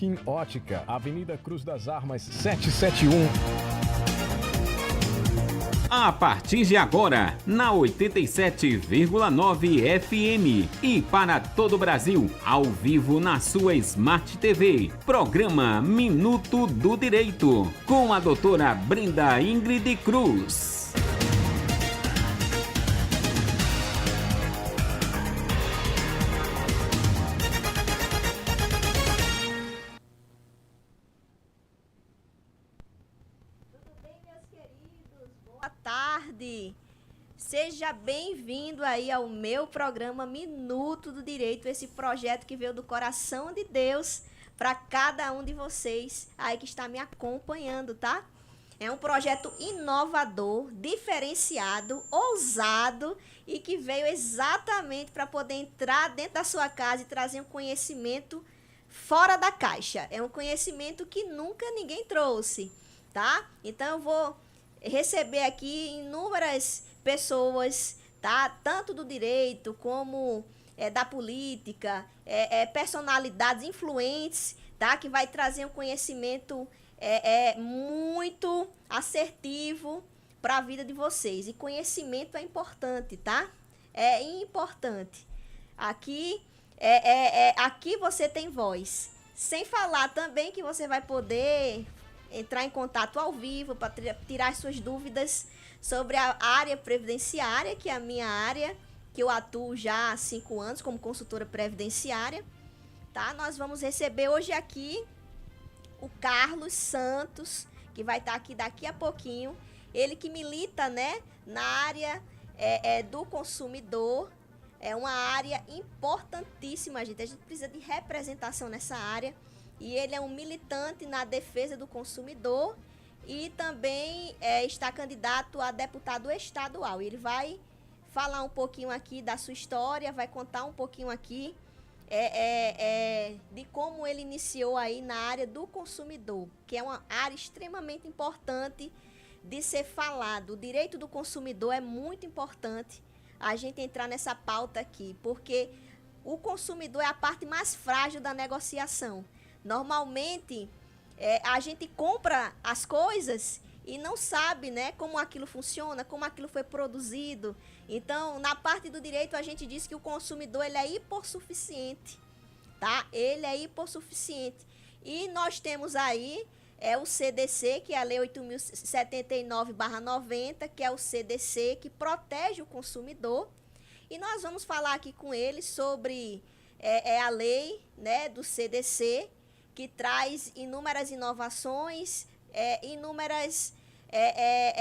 Joaquim Ótica, Avenida Cruz das Armas, 771. A partir de agora, na 87,9 FM e para todo o Brasil, ao vivo na sua Smart TV, programa Minuto do Direito, com a doutora Brenda Ingrid Cruz. Seja bem-vindo aí ao meu programa Minuto do Direito, esse projeto que veio do coração de Deus para cada um de vocês aí que está me acompanhando, tá? É um projeto inovador, diferenciado, ousado e que veio exatamente para poder entrar dentro da sua casa e trazer um conhecimento fora da caixa. É um conhecimento que nunca ninguém trouxe, tá? Então eu vou receber aqui inúmeras pessoas, tá? Tanto do direito como da política, personalidades influentes, tá? Que vai trazer um conhecimento muito assertivo para a vida de vocês. E conhecimento é importante, tá? É importante. Aqui, aqui você tem voz. Sem falar também que você vai poder entrar em contato ao vivo para tirar suas dúvidas sobre a área previdenciária, que é a minha área, que eu atuo já há 5 anos como consultora previdenciária, tá? Nós vamos receber hoje aqui o Carlos Santos, que vai estar aqui daqui a pouquinho. Ele que milita, né, na área do consumidor. É uma área importantíssima, gente. A gente precisa de representação nessa área. E ele é um militante na defesa do consumidor e também está candidato a deputado estadual. Ele vai falar um pouquinho aqui da sua história, vai contar um pouquinho aqui de como ele iniciou aí na área do consumidor, que é uma área extremamente importante de ser falado. O direito do consumidor é muito importante a gente entrar nessa pauta aqui, porque o consumidor é a parte mais frágil da negociação. Normalmente, a gente compra as coisas e não sabe, né, como aquilo funciona, como aquilo foi produzido. Então, na parte do direito, a gente diz que o consumidor ele é hipossuficiente, tá? Ele é hipossuficiente. E nós temos aí o CDC, que é a Lei 8.079/90, que é o CDC, que protege o consumidor. E nós vamos falar aqui com ele sobre a lei, né, do CDC, que traz inúmeras inovações, inúmeras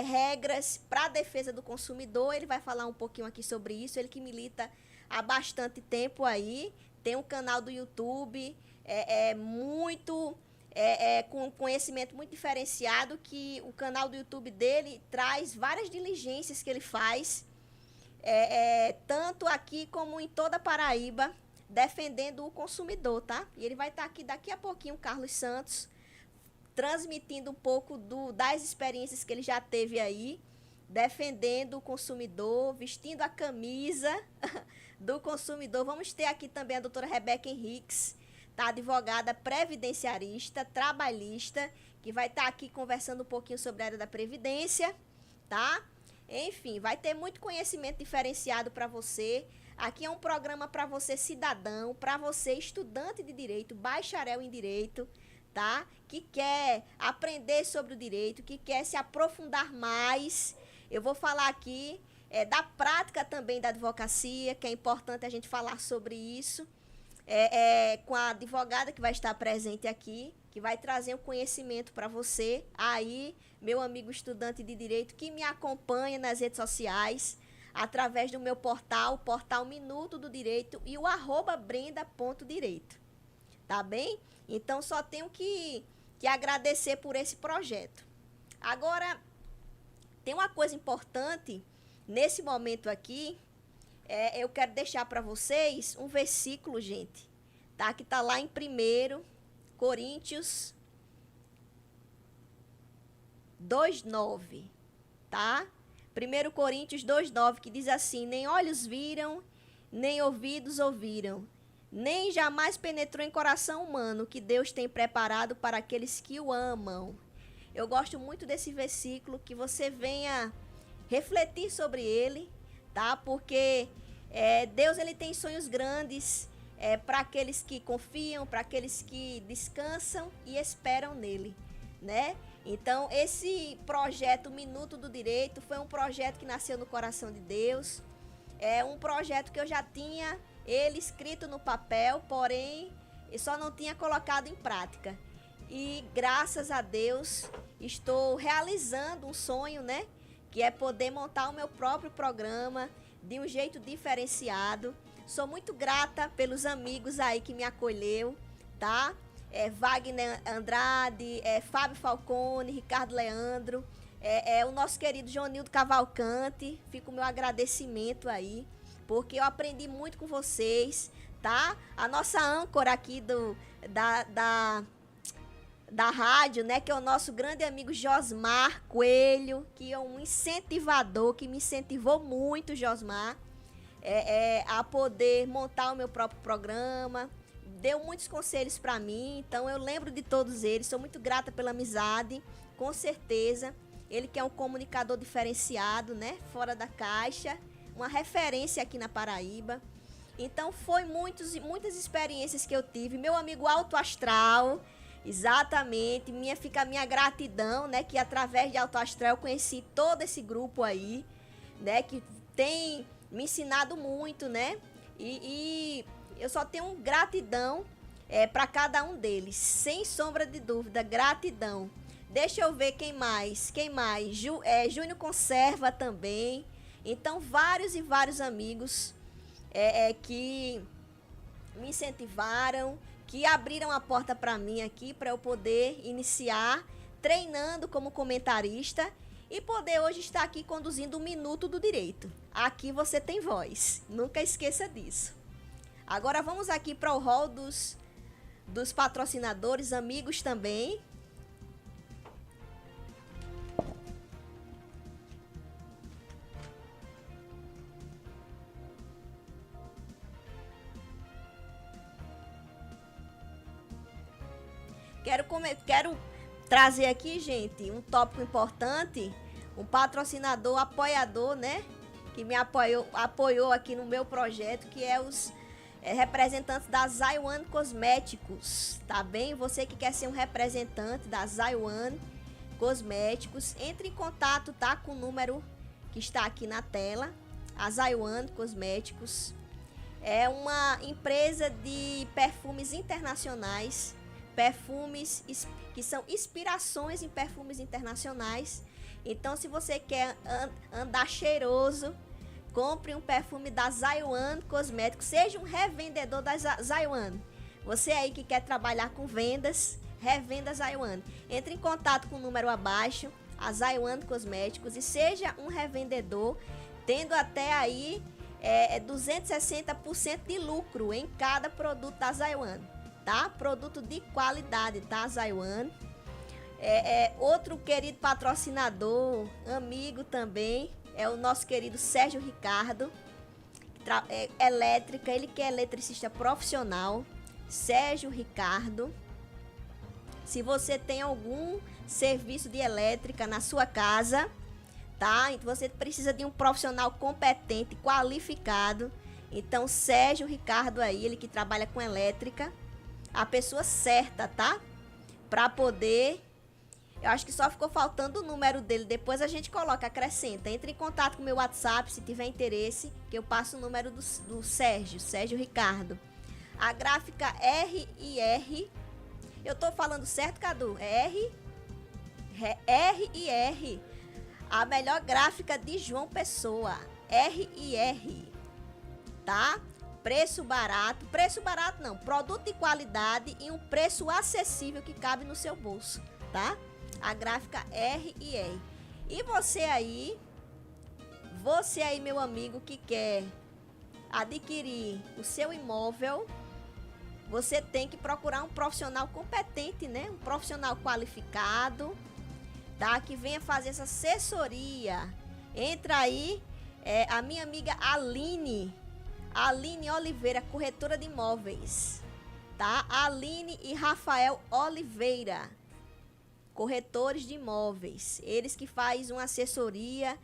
regras para a defesa do consumidor. Ele vai falar um pouquinho aqui sobre isso. Ele que milita há bastante tempo aí, tem um canal do YouTube com conhecimento muito diferenciado, que o canal do YouTube dele traz várias diligências que ele faz, tanto aqui como em toda a Paraíba, defendendo o consumidor, tá? E ele vai estar aqui daqui a pouquinho, Carlos Santos, transmitindo um pouco das experiências que ele já teve aí, defendendo o consumidor, vestindo a camisa do consumidor. Vamos ter aqui também a doutora Rebeca Henriques, tá? Advogada previdenciarista, trabalhista, que vai estar aqui conversando um pouquinho sobre a área da previdência, tá? Enfim, vai ter muito conhecimento diferenciado para você. Aqui é um programa para você cidadão, para você estudante de direito, bacharel em direito, tá? Que quer aprender sobre o direito, que quer se aprofundar mais. Eu vou falar aqui da prática também da advocacia, que é importante a gente falar sobre isso, com a advogada que vai estar presente aqui, que vai trazer um conhecimento para você aí, meu amigo estudante de direito que me acompanha nas redes sociais, através do meu portal Minuto do Direito e o @brenda.direito, tá bem? Então, só tenho que agradecer por esse projeto. Agora, tem uma coisa importante nesse momento aqui, eu quero deixar para vocês um versículo, gente, tá? Que tá lá em 1 Coríntios 2:9, tá? 1 Coríntios 2:9, que diz assim: nem olhos viram, nem ouvidos ouviram, nem jamais penetrou em coração humano que Deus tem preparado para aqueles que o amam. Eu gosto muito desse versículo, que você venha refletir sobre ele, tá? Porque Deus, ele tem sonhos grandes para aqueles que confiam, para aqueles que descansam e esperam nele, né? Então, esse projeto Minuto do Direito foi um projeto que nasceu no coração de Deus. É um projeto que eu já tinha ele escrito no papel, porém, eu só não tinha colocado em prática. E graças a Deus, estou realizando um sonho, né? Que é poder montar o meu próprio programa de um jeito diferenciado. Sou muito grata pelos amigos aí que me acolheu, tá? Wagner Andrade, Fábio Falcone, Ricardo Leandro, o nosso querido Jonildo Cavalcante. Fica o meu agradecimento aí, porque eu aprendi muito com vocês, tá? A nossa âncora aqui da rádio, né, que é o nosso grande amigo Josmar Coelho, que é um incentivador, que me incentivou muito, Josmar, a poder montar o meu próprio programa. Deu muitos conselhos para mim, então eu lembro de todos eles, sou muito grata pela amizade, com certeza. Ele que é um comunicador diferenciado, né, fora da caixa, uma referência aqui na Paraíba. Então foi muitas experiências que eu tive. Meu amigo Alto Astral, exatamente, fica a minha gratidão, né, que através de Alto Astral eu conheci todo esse grupo aí, né, que tem me ensinado muito, né, e eu só tenho gratidão para cada um deles, sem sombra de dúvida, gratidão. Deixa eu ver quem mais, Júnior Conserva também. Então, vários e vários amigos que me incentivaram, que abriram a porta para mim aqui, para eu poder iniciar treinando como comentarista e poder hoje estar aqui conduzindo o Minuto do Direito. Aqui você tem voz, nunca esqueça disso. Agora vamos aqui para o hall dos patrocinadores, amigos também. Quero trazer aqui, gente, um tópico importante, um patrocinador, apoiador, né? Que me apoiou aqui no meu projeto, que é os representantes da Zaiwan Cosméticos, tá bem? Você que quer ser um representante da Zaiwan Cosméticos, entre em contato, tá? Com o número que está aqui na tela. A Zaiwan Cosméticos é uma empresa de perfumes internacionais, perfumes que são inspirações em perfumes internacionais. Então, se você quer andar cheiroso, compre um perfume da Zaiwan Cosméticos, seja um revendedor da Zaiwan. Você aí que quer trabalhar com vendas, revenda Zaiwan. Entre em contato com o número abaixo, a Zaiwan Cosméticos, e seja um revendedor, tendo até aí 260% de lucro em cada produto da Zaiwan, tá? Produto de qualidade, tá? Zaiwan. Outro querido patrocinador, amigo também, é o nosso querido Sérgio Ricardo, elétrica, ele que é eletricista profissional. Sérgio Ricardo, se você tem algum serviço de elétrica na sua casa, tá? Então você precisa de um profissional competente, qualificado. Então Sérgio Ricardo aí, ele que trabalha com elétrica, a pessoa certa, tá? Para poder... Eu acho que só ficou faltando o número dele. Depois a gente coloca, acrescenta. Entre em contato com o meu WhatsApp se tiver interesse, que eu passo o número do Sérgio Ricardo. A gráfica RIR. Eu tô falando certo, Cadu? RIR. A melhor gráfica de João Pessoa. RIR. Tá? Preço barato não. Produto de qualidade e um preço acessível que cabe no seu bolso, tá? A gráfica RIR. E você aí, meu amigo, que quer adquirir o seu imóvel, você tem que procurar um profissional competente, né? Um profissional qualificado, tá? Que venha fazer essa assessoria. Entra aí, a minha amiga Aline Aline Oliveira, corretora de imóveis, tá? Aline e Rafael Oliveira, corretores de imóveis. Eles que fazem uma assessoria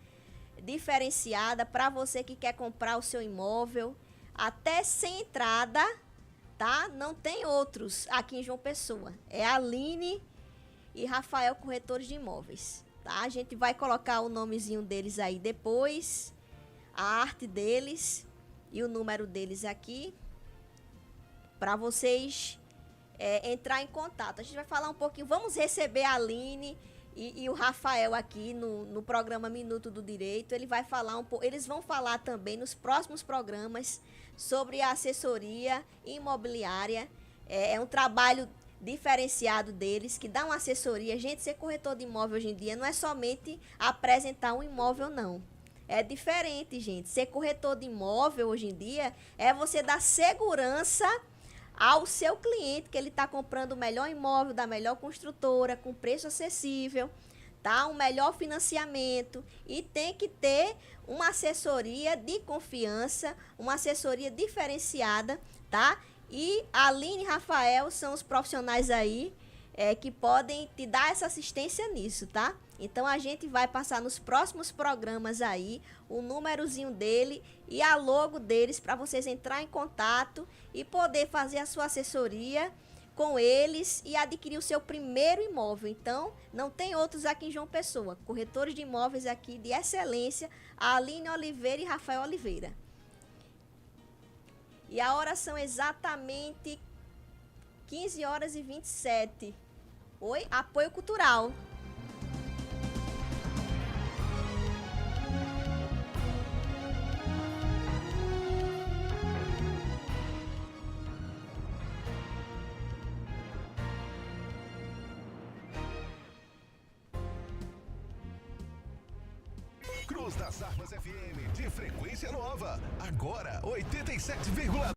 diferenciada para você que quer comprar o seu imóvel, até sem entrada, tá? Não tem outros aqui em João Pessoa. É Aline e Rafael, corretores de imóveis, tá? A gente vai colocar o nomezinho deles aí depois, a arte deles e o número deles aqui, para vocês entrar em contato. A gente vai falar um pouquinho, vamos receber a Aline e o Rafael aqui no programa Minuto do Direito. Ele vai falar um pouco, eles vão falar também nos próximos programas sobre a assessoria imobiliária. É um trabalho diferenciado deles, que dá uma assessoria. Gente, ser corretor de imóvel hoje em dia não é somente apresentar um imóvel, não. É diferente, gente. Ser corretor de imóvel hoje em dia é você dar segurança ao seu cliente, que ele está comprando o melhor imóvel da melhor construtora, com preço acessível, tá? Um melhor financiamento, e tem que ter uma assessoria de confiança, uma assessoria diferenciada, tá? E Aline e Rafael são os profissionais aí que podem te dar essa assistência nisso, tá? Então a gente vai passar nos próximos programas aí o númerozinho dele e a logo deles para vocês entrar em contato e poder fazer a sua assessoria com eles e adquirir o seu primeiro imóvel. Então, não tem outros aqui em João Pessoa. Corretores de imóveis aqui de excelência, a Aline Oliveira e Rafael Oliveira. E a hora são exatamente 15h27. Oi? Apoio cultural. Cruz das Armas FM, de frequência nova. Agora, 87,9.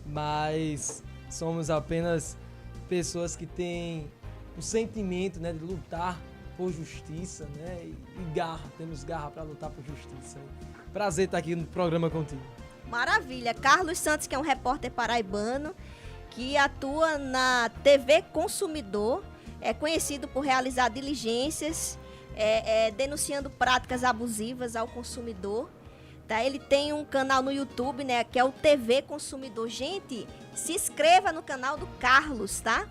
mas somos apenas pessoas que têm o sentimento, né, de lutar por justiça, né, e garra, temos garra para lutar por justiça. Prazer estar aqui no programa contigo. Maravilha. Carlos Santos, que é um repórter paraibano, que atua na TV Consumidor, é conhecido por realizar diligências, denunciando práticas abusivas ao consumidor. Tá? Ele tem um canal no YouTube, né, que é o TV Consumidor. Gente, se inscreva no canal do Carlos, tá?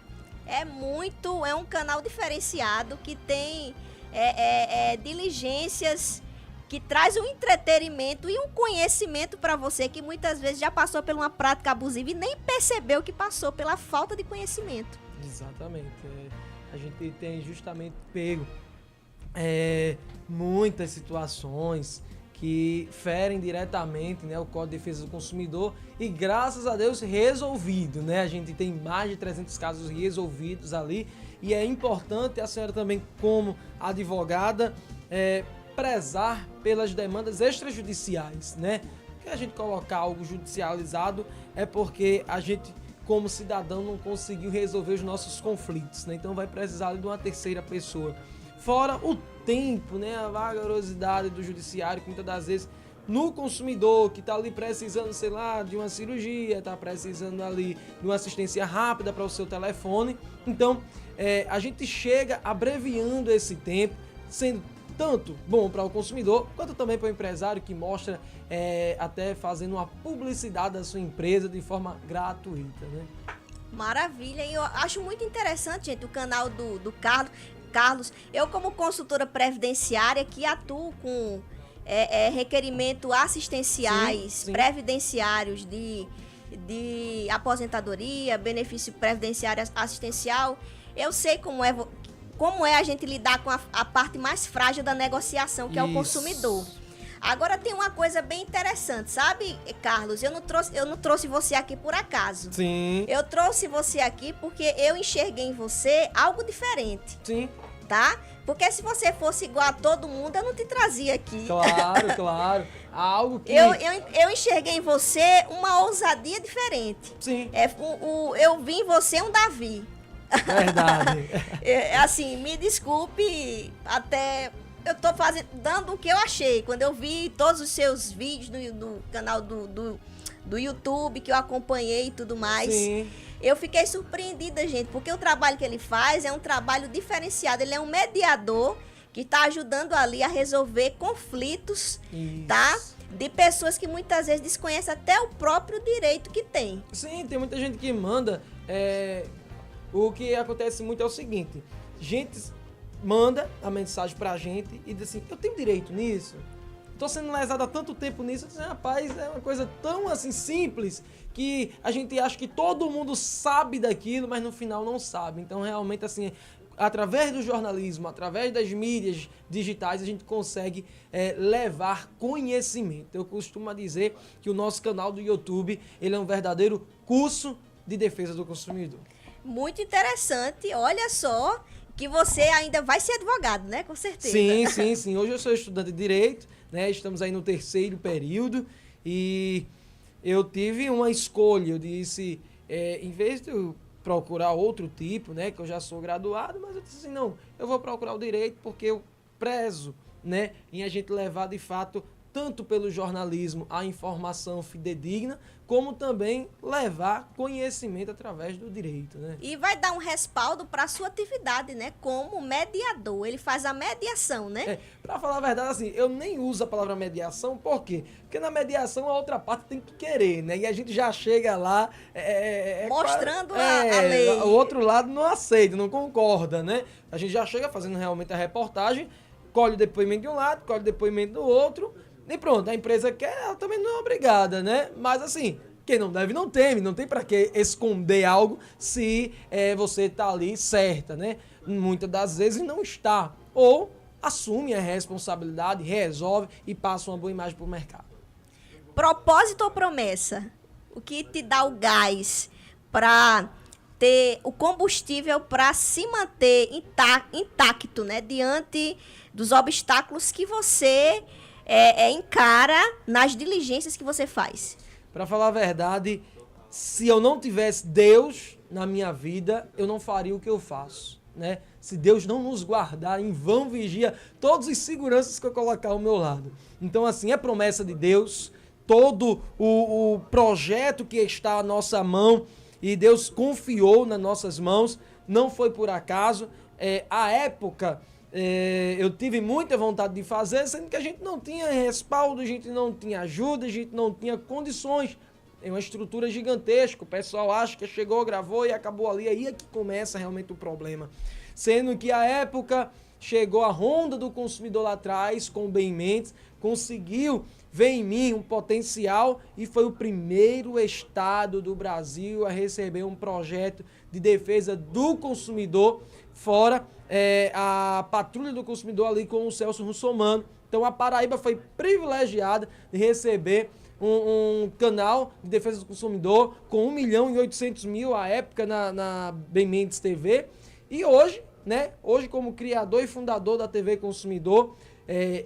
É um canal diferenciado que tem diligências, que traz um entretenimento e um conhecimento para você que muitas vezes já passou por uma prática abusiva e nem percebeu que passou pela falta de conhecimento. Exatamente. A gente tem justamente pego muitas situações que ferem diretamente, né, o Código de Defesa do Consumidor e, graças a Deus, resolvido, né? A gente tem mais de 300 casos resolvidos ali e é importante a senhora também, como advogada, prezar pelas demandas extrajudiciais, né? Porque a gente colocar algo judicializado é porque a gente, como cidadão, não conseguiu resolver os nossos conflitos, né? Então vai precisar de uma terceira pessoa. Fora o tempo, né? A vagarosidade do judiciário, que muitas das vezes no consumidor que está ali precisando, sei lá, de uma cirurgia, está precisando ali de uma assistência rápida para o seu telefone. Então, a gente chega abreviando esse tempo, sendo tanto bom para o consumidor, quanto também para o empresário que mostra até fazendo uma publicidade da sua empresa de forma gratuita, né? Maravilha, e eu acho muito interessante, gente, o canal do Carlos. Eu, como consultora previdenciária que atuo com requerimentos assistenciais, sim. Previdenciários de aposentadoria, benefício previdenciário assistencial, eu sei como é a gente lidar com a parte mais frágil da negociação, que é o consumidor. Agora tem uma coisa bem interessante, sabe, Carlos? Eu não trouxe você aqui por acaso. Sim. Eu trouxe você aqui porque eu enxerguei em você algo diferente. Sim. Tá? Porque se você fosse igual a todo mundo, eu não te trazia aqui. Claro. Algo que... Eu enxerguei em você uma ousadia diferente. Sim. Eu vi em você um Davi. Verdade. Assim, me desculpe, até eu tô dando o que eu achei. Quando eu vi todos os seus vídeos no canal do YouTube, que eu acompanhei e tudo mais, Sim. Eu fiquei surpreendida, gente, porque o trabalho que ele faz é um trabalho diferenciado. Ele é um mediador que está ajudando ali a resolver conflitos, Isso. tá? De pessoas que muitas vezes desconhecem até o próprio direito que tem. Sim, tem muita gente que manda. O que acontece muito é o seguinte: gente manda a mensagem pra gente e diz assim, eu tenho direito nisso? Tô sendo lesado há tanto tempo nisso. Eu disse, rapaz, é uma coisa tão assim simples que a gente acha que todo mundo sabe daquilo, mas no final não sabe. Então, realmente, assim, através do jornalismo, através das mídias digitais, a gente consegue levar conhecimento. Eu costumo dizer que o nosso canal do YouTube, ele é um verdadeiro curso de defesa do consumidor. Muito interessante, olha só, que você ainda vai ser advogado, né? Com certeza. Sim. Hoje eu sou estudante de Direito, né? Estamos aí no 3º período e eu tive uma escolha. Eu disse, em vez de eu procurar outro tipo, né? Que eu já sou graduado, mas eu disse assim, não, eu vou procurar o Direito porque eu prezo, né? Em a gente levar, de fato, tanto pelo jornalismo a informação fidedigna, como também levar conhecimento através do direito, né? E vai dar um respaldo para a sua atividade, né? Como mediador. Ele faz a mediação, né? Para falar a verdade, assim, eu nem uso a palavra mediação, por quê? Porque na mediação a outra parte tem que querer, né? E a gente já chega lá... mostrando a lei. O outro lado não aceita, não concorda, né? A gente já chega fazendo realmente a reportagem, colhe o depoimento de um lado, colhe o depoimento do outro... E pronto, a empresa quer, ela também não é obrigada, né? Mas assim, quem não deve não teme, não tem pra que esconder algo se você tá ali certa, né? Muitas das vezes não está. Ou assume a responsabilidade, resolve e passa uma boa imagem pro mercado. Propósito ou promessa? O que te dá o gás para ter o combustível para se manter intacto, né? Diante dos obstáculos que você... encara nas diligências que você faz? Para falar a verdade, se eu não tivesse Deus na minha vida, eu não faria o que eu faço, né? Se Deus não nos guardar, em vão vigia todos os seguranças que eu colocar ao meu lado. Então, assim, é promessa de Deus, todo o projeto que está à nossa mão e Deus confiou nas nossas mãos, não foi por acaso. À época, eu tive muita vontade de fazer, sendo que a gente não tinha respaldo, a gente não tinha ajuda, a gente não tinha condições. É uma estrutura gigantesca, o pessoal acha que chegou, gravou e acabou ali, aí é que começa realmente o problema. Sendo que à época chegou a Ronda do Consumidor lá atrás, com o Ben Mendes, conseguiu ver em mim um potencial e foi o primeiro estado do Brasil a receber um projeto de defesa do consumidor, fora a Patrulha do Consumidor ali com o Celso Russomano. Então a Paraíba foi privilegiada de receber um canal de defesa do consumidor com 1.800.000 à época na Ben Mendes TV. E hoje, né, hoje como criador e fundador da TV Consumidor,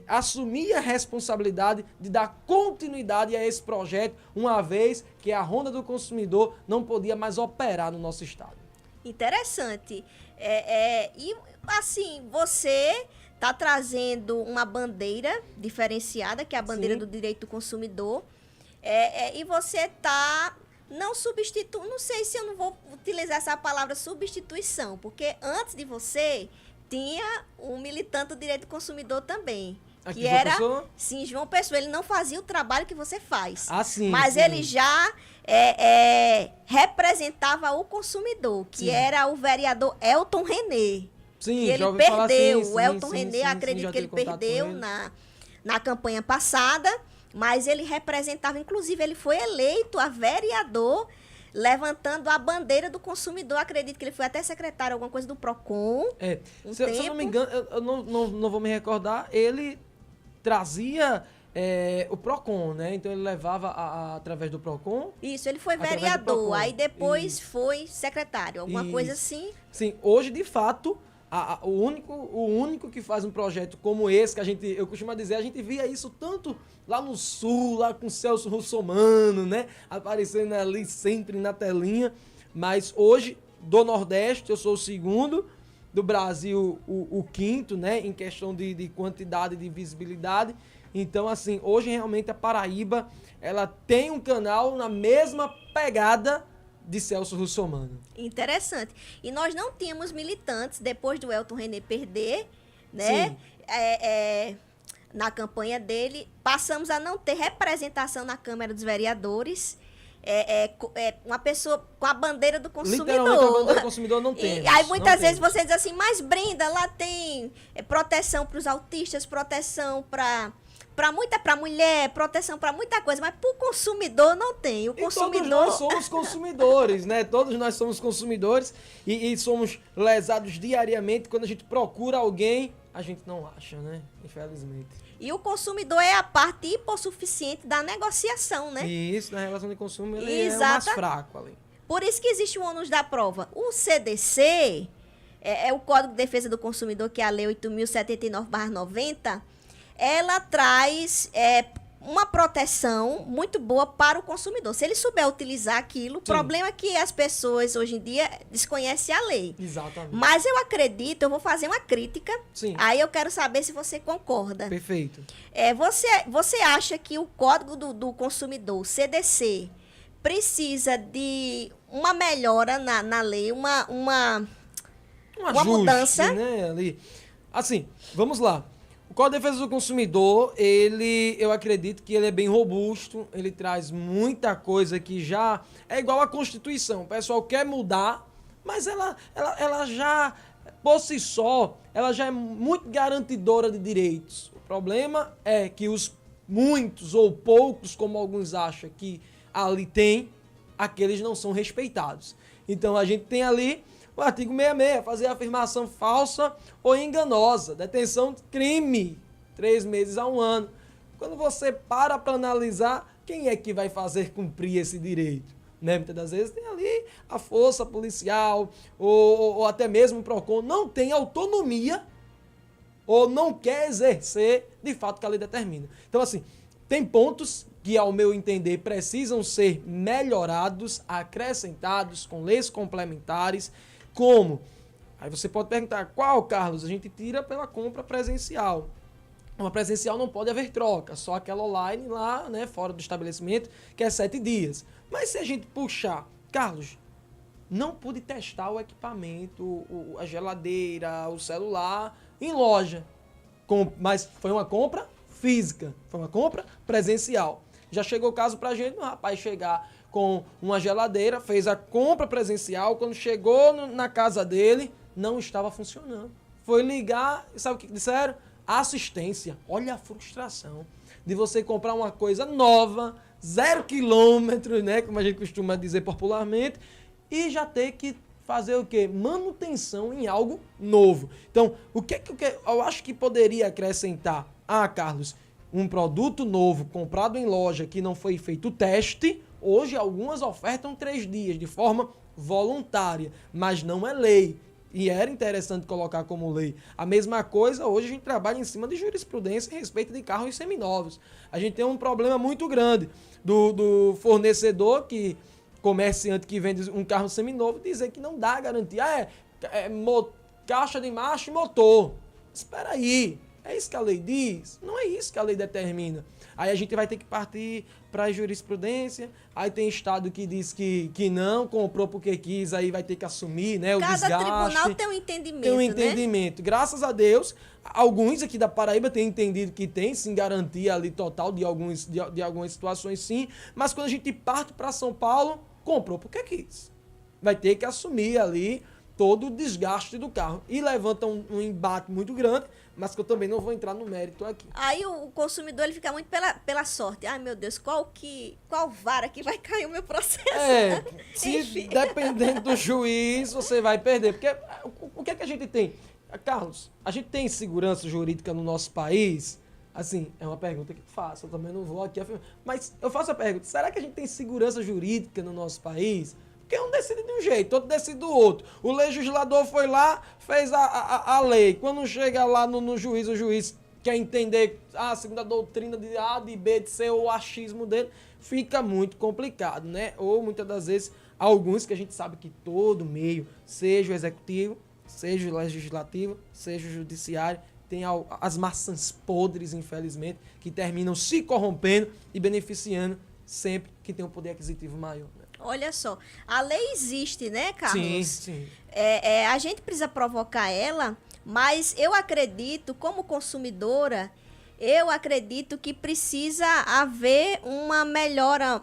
assumi a responsabilidade de dar continuidade a esse projeto, uma vez que a Ronda do Consumidor não podia mais operar no nosso estado. Interessante. E assim, você está trazendo uma bandeira diferenciada, que é a bandeira do direito do consumidor, e você está não substituindo, não sei se eu não vou utilizar essa palavra substituição, porque antes de você tinha um militante do direito do consumidor também. Aqui, que era, Pessoa? sim, João Pessoa. Ele não fazia o trabalho que você faz. Ah, sim. Mas sim. ele já representava o consumidor, que Sim. era o vereador Elton René. Sim, Que já ele ouvi falar, perdeu. sim, O Elton sim, René, sim, acredito já que ele tive contato perdeu com ele. na campanha passada, mas ele representava, inclusive, ele foi eleito a vereador, levantando a bandeira do consumidor. Acredito que ele foi até secretário, alguma coisa do PROCON. Se eu não me engano, eu não vou me recordar, ele trazia o PROCON, né? Então ele levava através do PROCON. Isso, ele foi Através do vereador, PROCON. aí depois Isso. foi secretário, alguma coisa Isso. assim. Sim, hoje, de fato, o único que faz um projeto como esse, que eu costumo dizer, a gente via isso tanto lá no Sul, lá com o Celso Russomano, né? Aparecendo ali sempre na telinha. Mas hoje, do Nordeste, eu sou o segundo, do Brasil o quinto, né? Em questão de quantidade de visibilidade. Então, assim, hoje realmente a Paraíba, ela tem um canal na mesma pegada de Celso Russomano. Interessante. E nós não tínhamos militantes depois do Elton René perder, né? Sim. Na campanha dele, passamos a não ter representação na Câmara dos Vereadores. Uma pessoa com a bandeira do consumidor. Literalmente, a bandeira do consumidor não tem. E aí muitas vezes você diz assim, mas Brenda, lá tem proteção para os autistas, proteção para mulher, proteção para muita coisa, mas para o consumidor não tem. O consumidor... E todos nós somos consumidores, né? Todos nós somos consumidores e somos lesados diariamente. Quando a gente procura alguém, a gente não acha, né? Infelizmente. E o consumidor é a parte hipossuficiente da negociação, né? E isso, na relação de consumo, ele é o mais Exata. fraco ali. Por isso que existe o ônus da prova. O CDC, é o Código de Defesa do Consumidor, que é a Lei 8.079/90, ela traz uma proteção muito boa para o consumidor. Se ele souber utilizar aquilo, o problema é que as pessoas hoje em dia desconhecem a lei. Exatamente. Mas eu acredito, eu vou fazer uma crítica, Sim. aí eu quero saber se você concorda. Perfeito. Você acha que o Código do Consumidor, o CDC, precisa de uma melhora na lei, uma ajuste, mudança? Né, ali. Assim, vamos lá. O Código de Defesa do Consumidor, eu acredito que ele é bem robusto, ele traz muita coisa que já é igual à Constituição. O pessoal quer mudar, mas ela já, por si só, ela já é muito garantidora de direitos. O problema é que os muitos ou poucos, como alguns acham que ali tem, aqueles não são respeitados. Então a gente tem ali o artigo 66, fazer afirmação falsa ou enganosa, detenção de crime, 3 meses a 1 ano. Quando você para analisar, quem é que vai fazer cumprir esse direito? Né? Muitas das vezes tem ali a força policial ou até mesmo o PROCON não tem autonomia ou não quer exercer de fato o que a lei determina. Então, assim, tem pontos que, ao meu entender, precisam ser melhorados, acrescentados com leis complementares, como? Aí você pode perguntar, qual, Carlos? A gente tira pela compra presencial. Uma presencial não pode haver troca, só aquela online lá, né, fora do estabelecimento, que é 7 dias. Mas se a gente puxar, Carlos, não pude testar o equipamento, a geladeira, o celular em loja, mas foi uma compra física, foi uma compra presencial. Já chegou o caso pra gente, o rapaz chegar com uma geladeira, fez a compra presencial, quando chegou na casa dele, não estava funcionando. Foi ligar, e sabe o que disseram? Assistência. Olha a frustração de você comprar uma coisa nova, 0 quilômetros, né, como a gente costuma dizer popularmente, e já ter que fazer o quê? Manutenção em algo novo. Então, o que eu acho que poderia acrescentar? Ah, Carlos, um produto novo comprado em loja que não foi feito teste, hoje algumas ofertam 3 dias de forma voluntária, mas não é lei. E era interessante colocar como lei. A mesma coisa, hoje a gente trabalha em cima de jurisprudência a respeito de carros seminovos. A gente tem um problema muito grande do fornecedor, comerciante que vende um carro seminovo, dizer que não dá garantia. Caixa de marcha e motor. Espera aí. É isso que a lei diz? Não é isso que a lei determina. Aí a gente vai ter que partir para a jurisprudência. Aí tem estado que diz que não, comprou porque quis, aí vai ter que assumir, né, o desgaste. Cada tribunal tem um entendimento, tem um entendimento. Né? Graças a Deus, alguns aqui da Paraíba têm entendido que tem, sim, garantia ali total de algumas situações, sim. Mas quando a gente parte para São Paulo, comprou porque quis. Vai ter que assumir ali todo o desgaste do carro. E levanta um embate muito grande, mas que eu também não vou entrar no mérito aqui. Aí o consumidor ele fica muito pela sorte. Ai, meu Deus, qual vara que vai cair o meu processo? Se dependendo do juiz, você vai perder. Porque o que é que a gente tem? Carlos, a gente tem segurança jurídica no nosso país? Assim, é uma pergunta que eu faço, eu também não vou aqui afirmar. Mas eu faço a pergunta, será que a gente tem segurança jurídica no nosso país? Porque um decide de um jeito, outro decide do outro. O legislador foi lá, fez a lei. Quando chega lá no juiz, o juiz quer entender segundo a doutrina de A, de B, de C, ou o achismo dele, fica muito complicado, né? Ou muitas das vezes, alguns que a gente sabe que todo meio, seja o executivo, seja o legislativo, seja o judiciário, tem as maçãs podres, infelizmente, que terminam se corrompendo e beneficiando sempre que tem um poder aquisitivo maior, né? Olha só, a lei existe, né, Carlos? Sim. A gente precisa provocar ela, mas eu acredito, como consumidora, eu acredito que precisa haver uma melhora,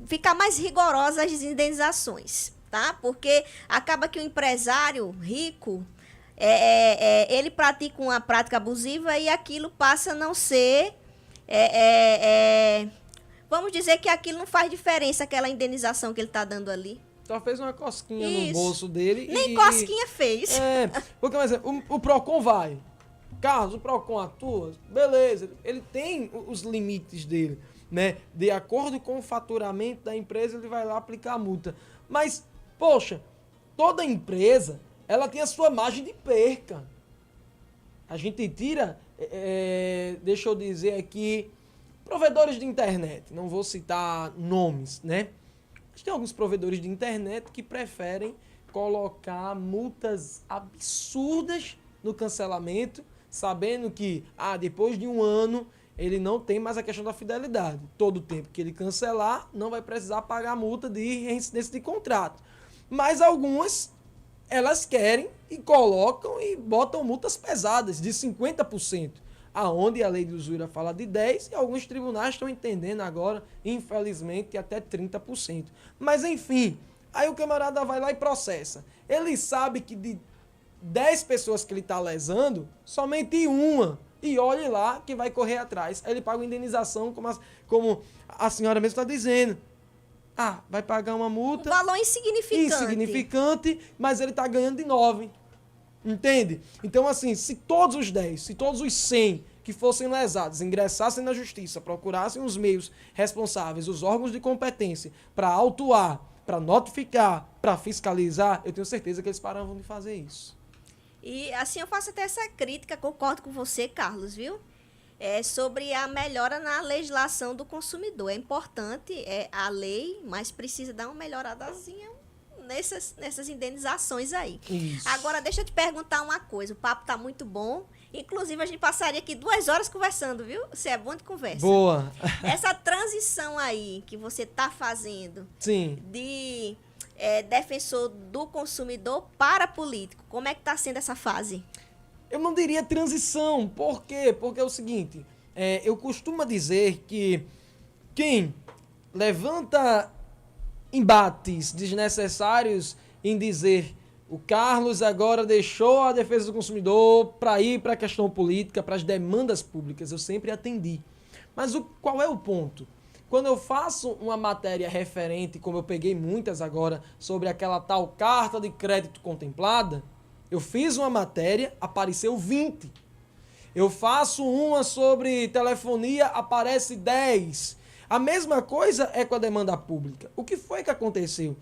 ficar mais rigorosa as indenizações, tá? Porque acaba que o empresário rico, ele pratica uma prática abusiva e aquilo passa a não ser... Vamos dizer que aquilo não faz diferença, aquela indenização que ele está dando ali. Só fez uma cosquinha no bolso dele. Nem cosquinha fez. Porque, mas, o PROCON vai. Carlos, o PROCON atua, beleza. Ele tem os limites dele, né? De acordo com o faturamento da empresa, ele vai lá aplicar a multa. Mas, poxa, toda empresa, ela tem a sua margem de perca. A gente tira, deixa eu dizer aqui, provedores de internet, não vou citar nomes, né? Mas tem alguns provedores de internet que preferem colocar multas absurdas no cancelamento, sabendo que, depois de um ano, ele não tem mais a questão da fidelidade. Todo o tempo que ele cancelar, não vai precisar pagar a multa de reincidência de contrato. Mas algumas, elas querem e colocam e botam multas pesadas, de 50%. Aonde a lei de usura fala de 10% e alguns tribunais estão entendendo agora, infelizmente, até 30%. Mas, enfim, aí o camarada vai lá e processa. Ele sabe que de 10 pessoas que ele está lesando, somente uma, e olhe lá que vai correr atrás. Aí ele paga uma indenização, como a senhora mesmo está dizendo. Vai pagar uma multa... Um valor insignificante. Mas ele está ganhando de 9. Entende? Então, assim, se todos os 10, se todos os 100 que fossem lesados ingressassem na justiça, procurassem os meios responsáveis, os órgãos de competência, para autuar, para notificar, para fiscalizar, eu tenho certeza que eles paravam de fazer isso. E, assim, eu faço até essa crítica, concordo com você, Carlos, viu? sobre a melhora na legislação do consumidor. É importante a lei, mas precisa dar uma melhoradazinha nessas indenizações aí. Isso. Agora, deixa eu te perguntar uma coisa. O papo tá muito bom. Inclusive, a gente passaria aqui 2 horas conversando, viu? Você é bom de conversa. Boa. Essa transição aí que você tá fazendo Sim. de defensor do consumidor para político, como é que tá sendo essa fase? Eu não diria transição. Por quê? Porque é o seguinte, eu costumo dizer que quem levanta embates desnecessários em dizer o Carlos agora deixou a defesa do consumidor para ir para a questão política, para as demandas públicas, eu sempre atendi. Mas qual é o ponto? Quando eu faço uma matéria referente, como eu peguei muitas agora, sobre aquela tal carta de crédito contemplada, eu fiz uma matéria, apareceu 20. Eu faço uma sobre telefonia, aparece 10. A mesma coisa é com a demanda pública. O que foi que aconteceu?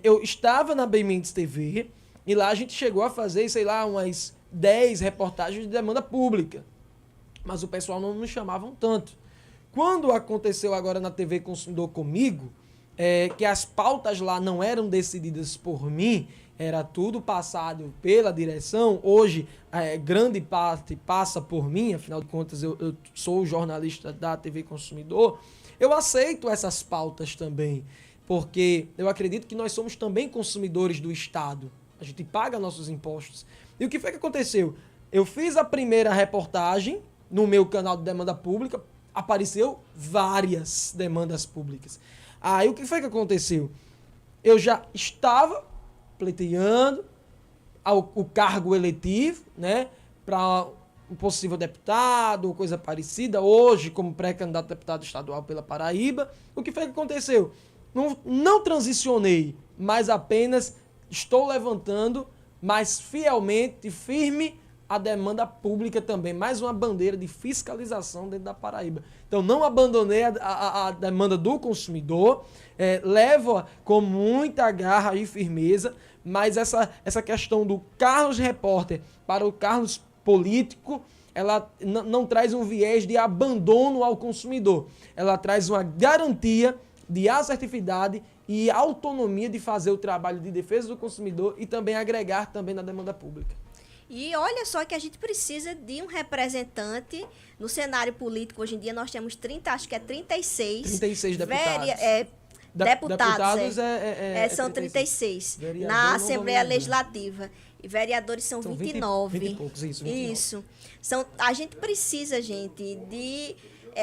Eu estava na Bem Mendes TV e lá a gente chegou a fazer, sei lá, umas 10 reportagens de demanda pública. Mas o pessoal não nos chamavam tanto. Quando aconteceu agora na TV Consumidor comigo, que as pautas lá não eram decididas por mim, era tudo passado pela direção. Hoje, grande parte passa por mim, afinal de contas eu sou jornalista da TV Consumidor. Eu aceito essas pautas também, porque eu acredito que nós somos também consumidores do Estado. A gente paga nossos impostos. E o que foi que aconteceu? Eu fiz a primeira reportagem no meu canal de demanda pública, apareceu várias demandas públicas. Aí o que foi que aconteceu? Eu já estava pleiteando o cargo eletivo, né, para um possível deputado ou coisa parecida, hoje como pré-candidato a deputado estadual pela Paraíba. O que foi que aconteceu? Não transicionei, mas apenas estou levantando mais fielmente, firme, a demanda pública também, mais uma bandeira de fiscalização dentro da Paraíba. Então não abandonei a demanda do consumidor, levo-a com muita garra e firmeza, mas essa questão do Carlos repórter para o Carlos político, ela não traz um viés de abandono ao consumidor, ela traz uma garantia de assertividade e autonomia de fazer o trabalho de defesa do consumidor e também agregar também na demanda pública. E olha só que a gente precisa de um representante no cenário político. Hoje em dia nós temos 36 deputados. Deputados são 36. 36 Vereador, na Assembleia lembrar. Legislativa. E vereadores são 29. 20 e poucos, isso. 29. Isso. A gente precisa, gente, de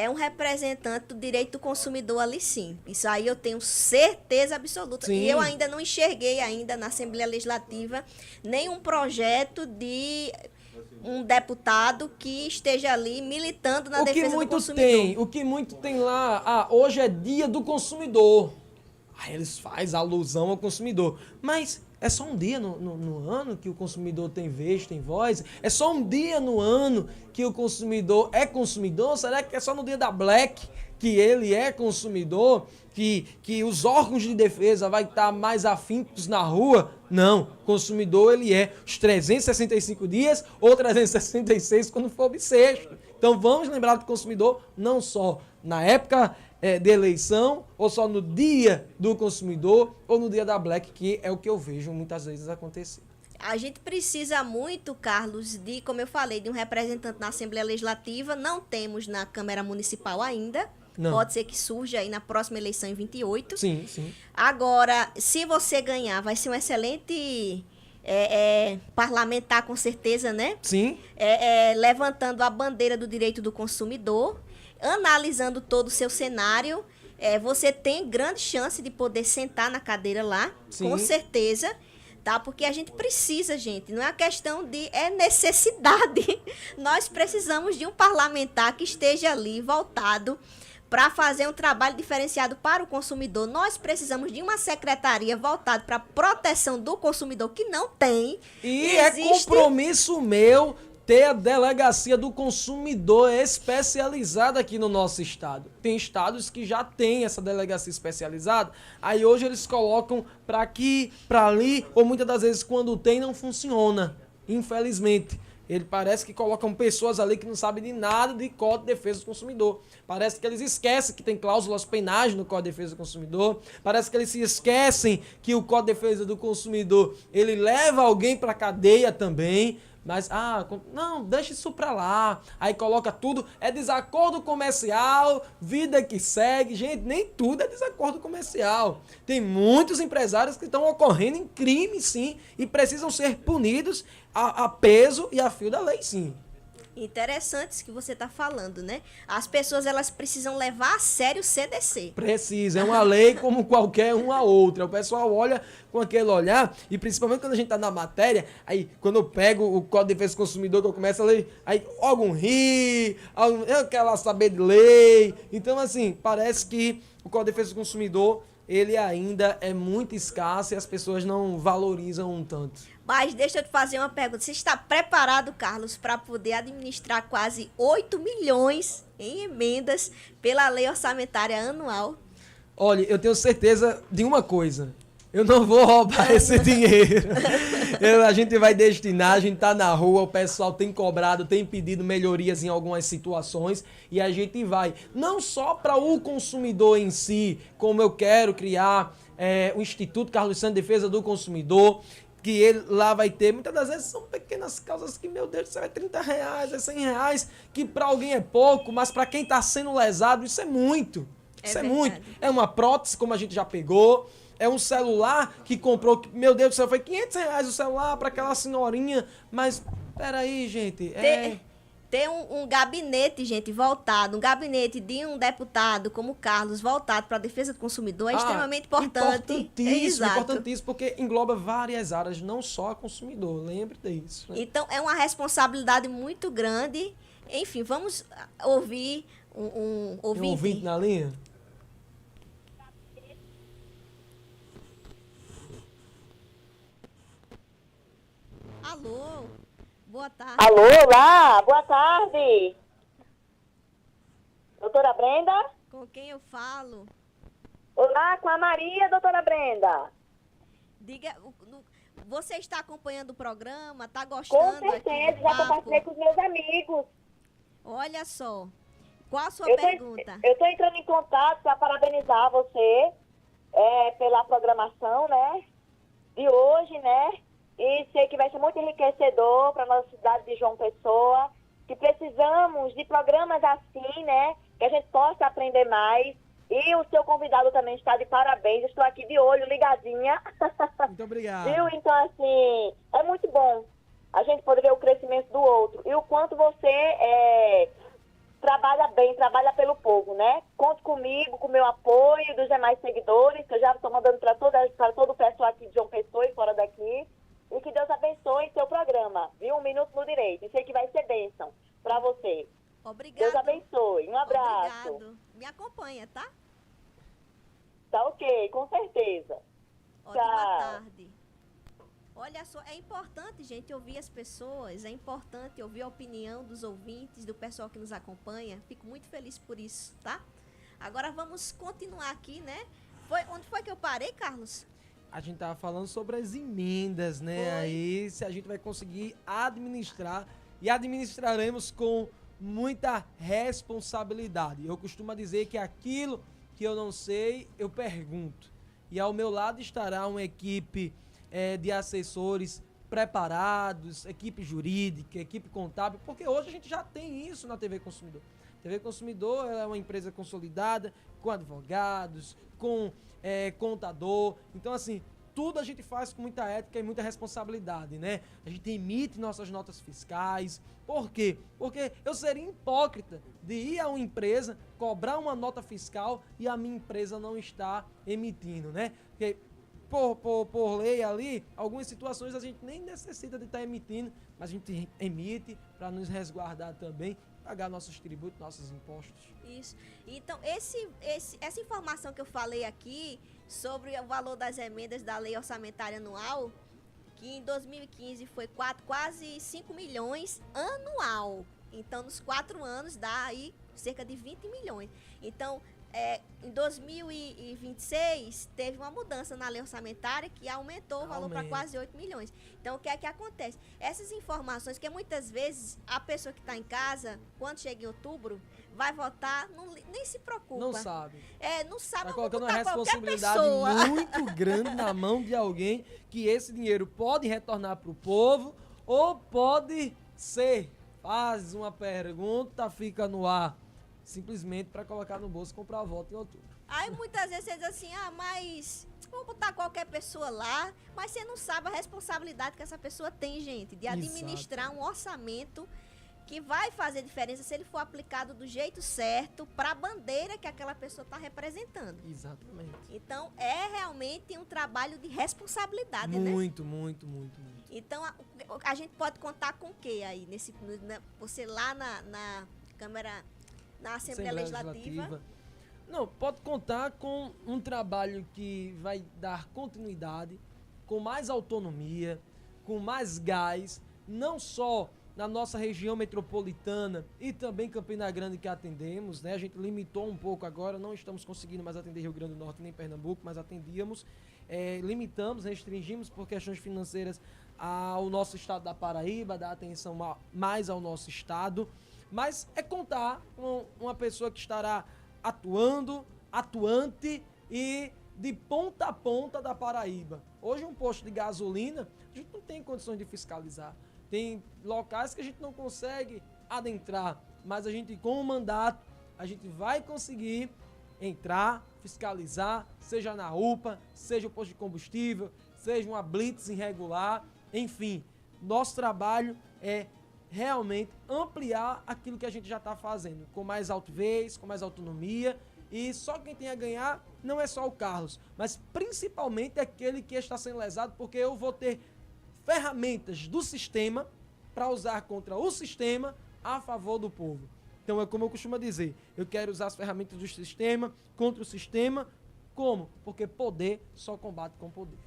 um representante do direito do consumidor ali, sim. Isso aí eu tenho certeza absoluta. Sim. E eu ainda não enxerguei ainda na Assembleia Legislativa nenhum projeto de um deputado que esteja ali militando na defesa do consumidor. O que muito tem lá, hoje é dia do consumidor. Aí eles fazem alusão ao consumidor. Mas é só um dia no ano que o consumidor tem vez, tem voz? É só um dia no ano que o consumidor é consumidor? Será que é só no dia da Black que ele é consumidor? Que os órgãos de defesa vai estar mais afintos na rua? Não, consumidor ele é os 365 dias ou 366 quando for bissexto. Então vamos lembrar do consumidor não só na época de eleição, ou só no dia do consumidor, ou no dia da Black, que é o que eu vejo muitas vezes acontecer. A gente precisa muito, Carlos, como eu falei, de um representante na Assembleia Legislativa. Não temos na Câmara Municipal ainda. Não. Pode ser que surja aí na próxima eleição em 28. Sim, sim. Agora, se você ganhar, vai ser um excelente parlamentar, com certeza, né? Sim. Levantando a bandeira do direito do consumidor, analisando todo o seu cenário. Você tem grande chance de poder sentar na cadeira lá, Sim. com certeza. Tá? Porque a gente precisa, gente, não é uma questão de necessidade. Nós precisamos de um parlamentar que esteja ali voltado para fazer um trabalho diferenciado para o consumidor. Nós precisamos de uma secretaria voltada para a proteção do consumidor, que não tem. E é compromisso meu ter a delegacia do consumidor especializada aqui no nosso estado. Tem estados que já tem essa delegacia especializada, aí hoje eles colocam para aqui, para ali, ou muitas das vezes quando tem não funciona, infelizmente. Ele parece que colocam pessoas ali que não sabem de nada de Código de Defesa do Consumidor. Parece que eles esquecem que tem cláusulas penais no Código de Defesa do Consumidor. Parece que eles se esquecem que o Código de Defesa do Consumidor, ele leva alguém para cadeia também. Mas, não, deixa isso pra lá. Aí coloca tudo, é desacordo comercial, vida que segue. Gente, nem tudo é desacordo comercial. Tem muitos empresários que estão ocorrendo em crime, sim, e precisam ser punidos a peso e a fio da lei, sim. Interessante isso que você está falando, né? As pessoas, elas precisam levar a sério o CDC. Precisa, é uma lei como qualquer uma outra. O pessoal olha com aquele olhar, e principalmente quando a gente tá na matéria, aí quando eu pego o Código de Defesa do Consumidor, que eu começo a ler, aí algum ri, eu quero lá saber de lei. Então, assim, parece que o Código de Defesa do Consumidor, ele ainda é muito escasso e as pessoas não valorizam um tanto. Mas deixa eu te fazer uma pergunta. Você está preparado, Carlos, para poder administrar quase 8 milhões em emendas pela lei orçamentária anual? Olha, eu tenho certeza de uma coisa. Eu não vou roubar esse dinheiro. A gente vai destinar, a gente tá na rua, o pessoal tem cobrado, tem pedido melhorias em algumas situações e a gente vai, não só para o consumidor em si, como eu quero criar o Instituto Carlos Santos de Defesa do Consumidor, que ele lá vai ter, muitas das vezes são pequenas causas que, meu Deus do céu, é R$30, é R$100, que para alguém é pouco, mas para quem tá sendo lesado, isso é muito. Isso é muito. É uma prótese, como a gente já pegou, é um celular que comprou, meu Deus do céu, foi R$500 o celular para aquela senhorinha, mas peraí, gente, Ter um gabinete, gente, voltado, um gabinete de um deputado como o Carlos, voltado para a defesa do consumidor, é extremamente importante. Importantíssimo, porque engloba várias áreas, não só a consumidor, lembre disso. Né? Então, é uma responsabilidade muito grande. Enfim, vamos ouvir um ouvinte. Tem um ouvinte na linha? Alô? Boa tarde. Alô, olá, boa tarde. Doutora Brenda? Com quem eu falo? Olá, com a Maria, doutora Brenda. Diga, você está acompanhando o programa? Está gostando? Com certeza, já compartilhei com os meus amigos. Olha só, qual a sua pergunta? Eu estou entrando em contato para parabenizar você pela programação, né, de hoje, né? E sei que vai ser muito enriquecedor para a nossa cidade de João Pessoa, que precisamos de programas assim, né, que a gente possa aprender mais. E o seu convidado também está de parabéns, estou aqui de olho, ligadinha. Muito obrigado. Viu? Então, assim, é muito bom a gente poder ver o crescimento do outro e o quanto você trabalha bem, trabalha pelo povo, né? Conte comigo, com o meu apoio, dos demais seguidores, que eu já estou mandando para todo o pessoal aqui de João Pessoa e fora daqui. E que Deus abençoe seu programa, viu? 1 Minuto no Direito. E sei que vai ser bênção para você. Obrigada. Deus abençoe. Um abraço. Obrigado. Me acompanha, tá? Tá ok, com certeza. Ótima Tchau. tarde. Olha só, é importante, gente, ouvir as pessoas. É importante ouvir a opinião dos ouvintes, do pessoal que nos acompanha. Fico muito feliz por isso, tá? Agora vamos continuar aqui, né? Onde foi que eu parei, Carlos? A gente tava falando sobre as emendas, né? Foi. Aí se a gente vai conseguir administrar e administraremos com muita responsabilidade. Eu costumo dizer que aquilo que eu não sei, eu pergunto. E ao meu lado estará uma equipe de assessores preparados, equipe jurídica, equipe contábil, porque hoje a gente já tem isso na TV Consumidor. A TV Consumidor é uma empresa consolidada, com advogados, com contador. Então, assim, tudo a gente faz com muita ética e muita responsabilidade, né? A gente emite nossas notas fiscais. Por quê? Porque eu seria hipócrita de ir a uma empresa, cobrar uma nota fiscal e a minha empresa não está emitindo, né? Porque por lei ali, algumas situações a gente nem necessita de estar emitindo, mas a gente emite para nos resguardar também, pagar nossos tributos, nossos impostos. Isso. Então, essa informação que eu falei aqui sobre o valor das emendas da Lei Orçamentária Anual, que em 2015 foi quase 5 milhões anual. Então, nos 4 anos dá aí cerca de 20 milhões. Então, em 2026, teve uma mudança na lei orçamentária que aumentou o valor para quase 8 milhões. Então, o que é que acontece? Essas informações, que muitas vezes a pessoa que está em casa, quando chega em outubro, vai votar, nem se preocupa. Não sabe. Não sabe. Tá colocando uma responsabilidade muito grande na mão de alguém, que esse dinheiro pode retornar para o povo ou pode ser. Faz uma pergunta, fica no ar. Simplesmente para colocar no bolso e comprar voto em outubro. Aí muitas vezes você diz assim, mas vamos botar qualquer pessoa lá, mas você não sabe a responsabilidade que essa pessoa tem, gente, de administrar um orçamento que vai fazer diferença se ele for aplicado do jeito certo para a bandeira que aquela pessoa está representando. Exatamente. Então, é realmente um trabalho de responsabilidade, muito, né? Muito. Então, a gente pode contar com o quê aí? Você lá na Câmara... Na Assembleia Legislativa. Não, pode contar com um trabalho que vai dar continuidade, com mais autonomia, com mais gás, não só na nossa região metropolitana e também Campina Grande que atendemos, né? A gente limitou um pouco agora, não estamos conseguindo mais atender Rio Grande do Norte nem Pernambuco, mas atendíamos, limitamos, restringimos por questões financeiras ao nosso estado da Paraíba, dar atenção mais ao nosso estado. Mas é contar com uma pessoa que estará atuante e de ponta a ponta da Paraíba. Hoje um posto de gasolina, a gente não tem condições de fiscalizar. Tem locais que a gente não consegue adentrar, mas a gente com o mandato, a gente vai conseguir entrar, fiscalizar, seja na UPA, seja o posto de combustível, seja uma blitz irregular, enfim. Nosso trabalho é realmente ampliar aquilo que a gente já está fazendo, com mais altivez, com mais autonomia, e só quem tem a ganhar não é só o Carlos, mas principalmente aquele que está sendo lesado, porque eu vou ter ferramentas do sistema para usar contra o sistema a favor do povo. Então é como eu costumo dizer, eu quero usar as ferramentas do sistema contra o sistema, como? Porque poder só combate com poder.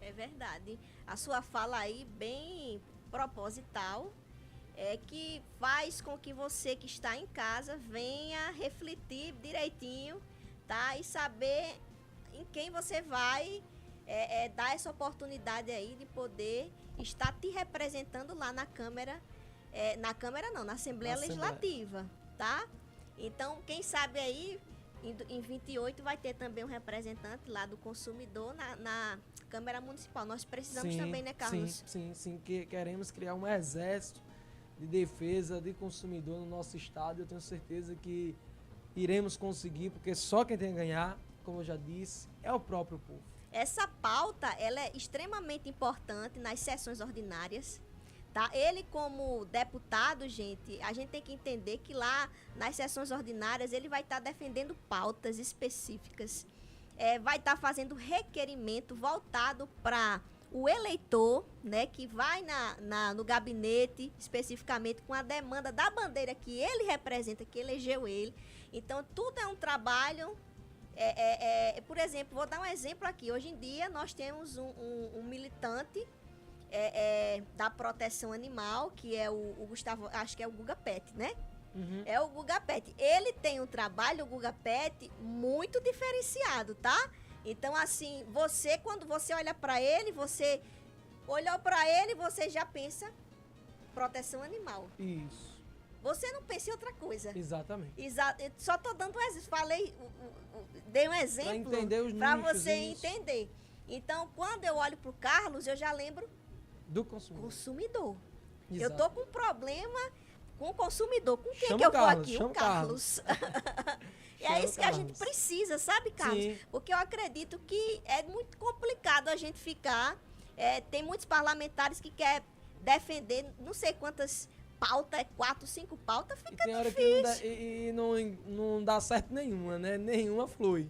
É verdade. A sua fala aí, bem proposital, que faz com que você que está em casa venha refletir direitinho, tá? E saber em quem você vai dar essa oportunidade aí de poder estar te representando lá na Câmara, na Assembleia Legislativa, tá? Então, quem sabe aí, em 28 vai ter também um representante lá do consumidor na Câmara Municipal. Nós precisamos também, né, Carlos? Sim, que queremos criar um exército de defesa de consumidor no nosso estado. Eu tenho certeza que iremos conseguir, porque só quem tem a ganhar, como eu já disse, é o próprio povo. Essa pauta, ela é extremamente importante nas sessões ordinárias, tá? Ele, como deputado, gente, a gente tem que entender que lá nas sessões ordinárias ele vai estar defendendo pautas específicas, vai estar fazendo requerimento voltado para o eleitor, né, que vai no gabinete, especificamente com a demanda da bandeira que ele representa, que elegeu ele. Então, tudo é um trabalho. Por exemplo, vou dar um exemplo aqui. Hoje em dia, nós temos um militante da proteção animal, que é o Gustavo, acho que é o Guga Pet, né? Uhum. É o Guga Pet. Ele tem um trabalho, o Guga Pet, muito diferenciado, tá? Então, assim, quando você olha para ele, você olhou para ele, você já pensa proteção animal. Isso. Você não pensa em outra coisa. Exatamente. Só tô dando um exemplo. Dei um exemplo para você entender. Então, quando eu olho pro Carlos, eu já lembro do consumidor. Eu tô com um problema com o consumidor. Com quem chama que eu Carlos, vou aqui? O Carlos. E é isso que a gente precisa, sabe, Carlos? Sim. Porque eu acredito que é muito complicado a gente ficar. Tem muitos parlamentares que querem defender não sei quantas pautas, 4, 5 pautas, fica difícil. Que não dá certo nenhuma, né? Nenhuma flui.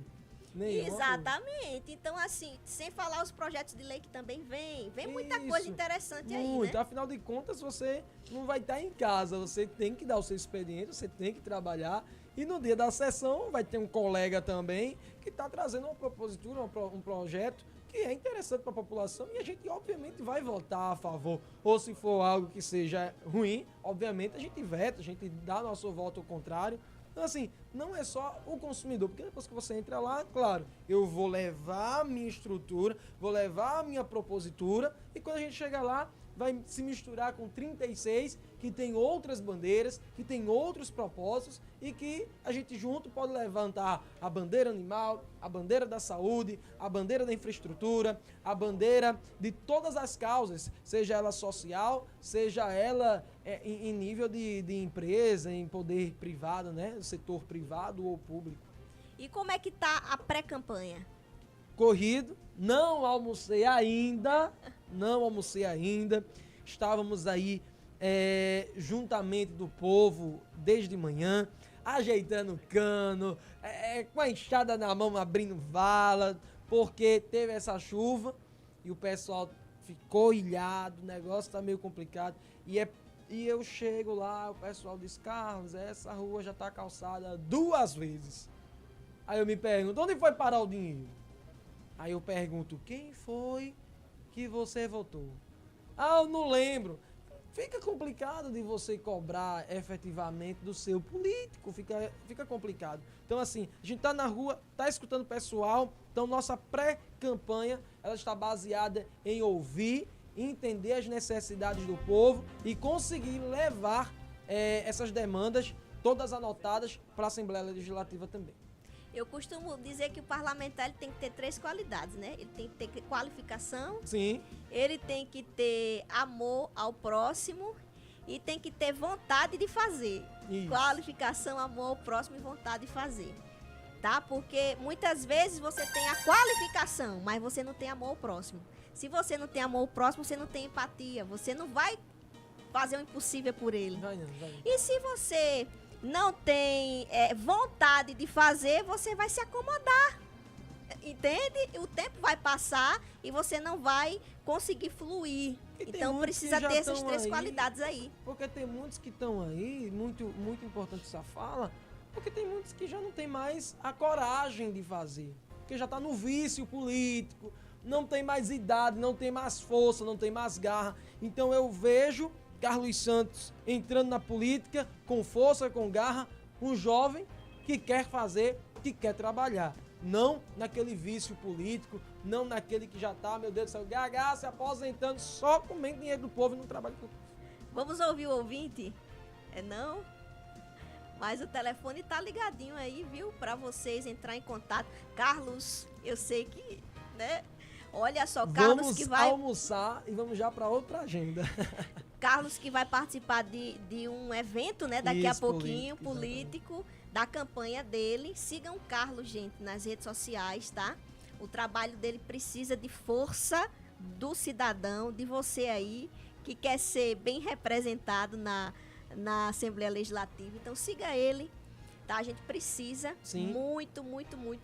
Exatamente. Flui. Então, assim, sem falar os projetos de lei que também vem muita coisa interessante aí, né? Afinal de contas, você não vai estar em casa, você tem que dar o seu expediente, você tem que trabalhar. E no dia da sessão vai ter um colega também que está trazendo uma propositura, um projeto que é interessante para a população e a gente obviamente vai votar a favor. Ou se for algo que seja ruim, obviamente a gente veta, a gente dá nosso voto ao contrário. Então assim, não é só o consumidor, porque depois que você entra lá, claro, eu vou levar a minha estrutura, vou levar a minha propositura, e quando a gente chega lá, vai se misturar com 36, que tem outras bandeiras, que tem outros propósitos, e que a gente junto pode levantar a bandeira animal, a bandeira da saúde, a bandeira da infraestrutura, a bandeira de todas as causas, seja ela social, seja ela em nível de empresa, em poder privado, né, setor privado ou público. E como é que tá a pré-campanha? Corrido, não almocei ainda, estávamos aí juntamente do povo desde manhã, ajeitando o cano, com a enxada na mão abrindo vala, porque teve essa chuva e o pessoal ficou ilhado, o negócio tá meio complicado, e eu chego lá, o pessoal diz, Carlos, essa rua já tá calçada 2 vezes. Aí eu me pergunto, onde foi parar o dinheiro? Aí eu pergunto, quem foi que você votou? Ah, eu não lembro. Fica complicado de você cobrar efetivamente do seu político, fica complicado. Então assim, a gente tá na rua, tá escutando o pessoal, então nossa pré-campanha, ela está baseada em ouvir, entender as necessidades do povo e conseguir levar essas demandas, todas anotadas, para a Assembleia Legislativa também. Eu costumo dizer que o parlamentar ele tem que ter 3 qualidades, né? Ele tem que ter qualificação, Sim. ele tem que ter amor ao próximo e tem que ter vontade de fazer. Isso. Qualificação, amor ao próximo e vontade de fazer. Tá? Porque muitas vezes você tem a qualificação, mas você não tem amor ao próximo. Se você não tem amor ao próximo, você não tem empatia. Você não vai fazer o impossível por ele. Vai. E se você não tem vontade de fazer, você vai se acomodar, entende? O tempo vai passar e você não vai conseguir fluir. Então precisa ter essas 3 qualidades aí. Porque tem muitos que estão aí, muito importante essa fala, porque tem muitos que já não tem mais a coragem de fazer, porque já está no vício político, não tem mais idade, não tem mais força, não tem mais garra. Então eu vejo Carlos Santos entrando na política com força, com garra, um jovem que quer fazer, que quer trabalhar. Não naquele vício político, não naquele que já tá, meu Deus do céu, gaga, se aposentando, só comendo dinheiro do povo e não trabalha com o povo. Vamos ouvir o ouvinte? Não? Mas o telefone tá ligadinho aí, viu? Para vocês entrar em contato. Carlos, eu sei que, né? Olha só, Carlos vamos que vai almoçar e vamos já para outra agenda. Carlos que vai participar de um evento, né? Daqui a Isso, pouquinho, político, político, da campanha dele. Sigam o Carlos, gente, nas redes sociais, tá? O trabalho dele precisa de força do cidadão, de você aí, que quer ser bem representado na Assembleia Legislativa. Então, siga ele, tá? A gente precisa muito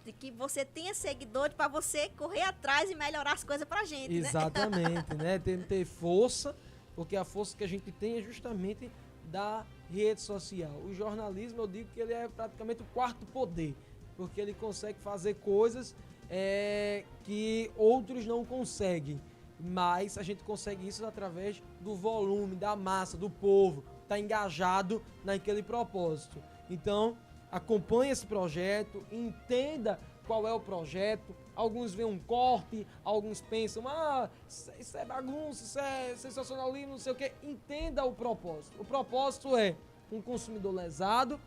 de que você tenha seguidores para você correr atrás e melhorar as coisas pra gente, Exatamente, né? Tem que ter força, porque a força que a gente tem é justamente da rede social. O jornalismo, eu digo que ele é praticamente o 4º poder, porque ele consegue fazer coisas que outros não conseguem, mas a gente consegue isso através do volume, da massa, do povo, tá engajado naquele propósito. Então, acompanhe esse projeto, entenda qual é o projeto. Alguns veem um corte, alguns pensam, isso é bagunça, isso é sensacionalismo, não sei o que. Entenda o propósito. O propósito é um consumidor lesado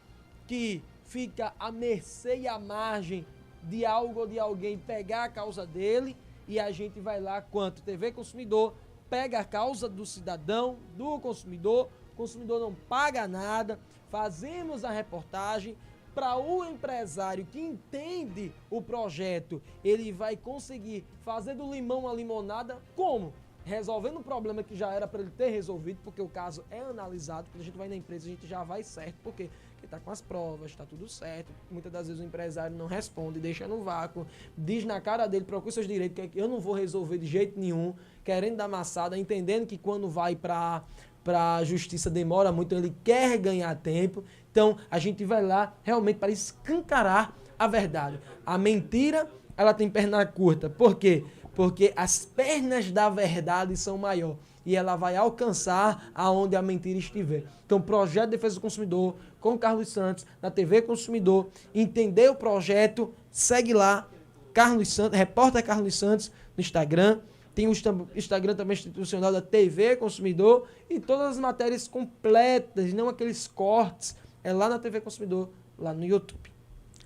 que fica à mercê e à margem de algo ou de alguém pegar a causa dele, e a gente vai lá, quanto TV Consumidor, pega a causa do cidadão, do consumidor, o consumidor não paga nada, fazemos a reportagem. Para o empresário que entende o projeto, ele vai conseguir fazer do limão a limonada. Como? Resolvendo um problema que já era para ele ter resolvido, porque o caso é analisado. Quando a gente vai na empresa, a gente já vai certo, porque está com as provas, está tudo certo. Muitas das vezes o empresário não responde, deixa no vácuo, diz na cara dele, procura seus direitos, que eu não vou resolver de jeito nenhum, querendo dar maçada, entendendo que quando vai para a justiça demora muito, então ele quer ganhar tempo. Então a gente vai lá realmente para escancarar a verdade. A mentira, ela tem perna curta. Por quê? Porque as pernas da verdade são maior. e ela vai alcançar aonde a mentira estiver. Então, Projeto de Defesa do Consumidor, com Carlos Santos, na TV Consumidor. Entender o projeto, segue lá, Carlos Santos, repórter Carlos Santos, no Instagram. Tem o Instagram também institucional da TV Consumidor e todas as matérias completas, não aqueles cortes, é lá na TV Consumidor, lá no YouTube.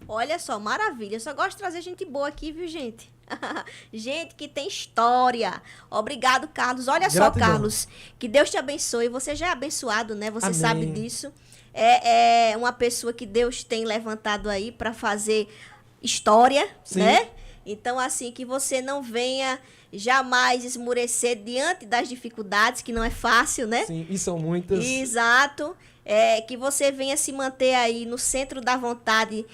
Olha só, maravilha. Eu só gosto de trazer gente boa aqui, viu, gente? Gente que tem história. Obrigado, Carlos. Olha só, Gratidão. Carlos, que Deus te abençoe. Você já é abençoado, né? Você Amém. sabe disso. É uma pessoa que Deus tem levantado aí para fazer história, Sim. né? Então, assim, que você não venha jamais esmurecer diante das dificuldades, que não é fácil, né? Sim, e são muitas. Exato. Que você venha se manter aí no centro da vontade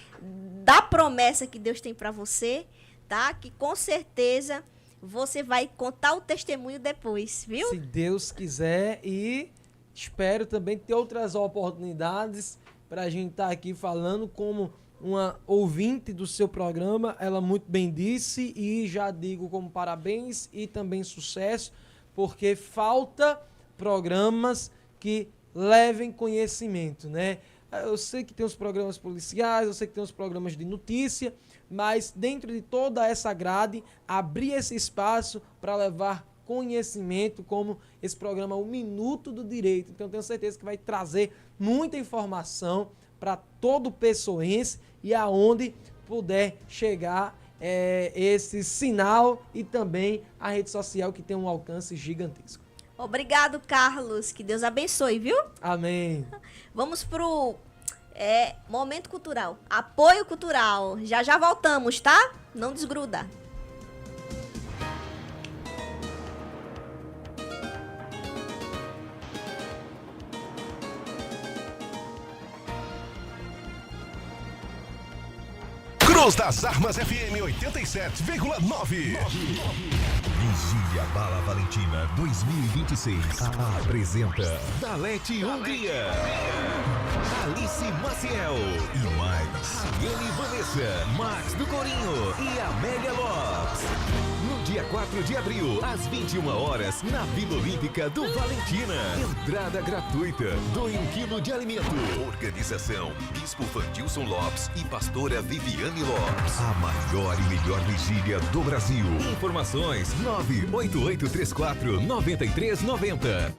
da promessa que Deus tem para você, tá? Que com certeza você vai contar o testemunho depois, viu? Se Deus quiser, e espero também ter outras oportunidades para a gente estar aqui falando como uma ouvinte do seu programa. Ela muito bem disse, e já digo como parabéns e também sucesso, porque falta programas que levem conhecimento, né? Eu sei que tem os programas policiais, eu sei que tem os programas de notícia, mas dentro de toda essa grade, abrir esse espaço para levar conhecimento, como esse programa O Minuto do Direito. Então, tenho certeza que vai trazer muita informação para todo pessoense e aonde puder chegar esse sinal, e também a rede social, que tem um alcance gigantesco. Obrigado, Carlos. Que Deus abençoe, viu? Amém. Vamos pro momento cultural. Apoio cultural. Já voltamos, tá? Não desgruda. Cruz das Armas FM 87,9. Vigília Bala Valentina 2026 apresenta Dalete Hungria, Alice Maciel e mais Rayane Vanessa, Max do Corinho e Amélia Lopes. No dia 4 de abril, às 21 horas, na Vila Olímpica do Valentina. Entrada gratuita, doe 1 quilo de alimento. Organização: Bispo Vandilson Lopes e Pastora Viviane Lopes. A maior e melhor vigília do Brasil. Informações: 98834-9390.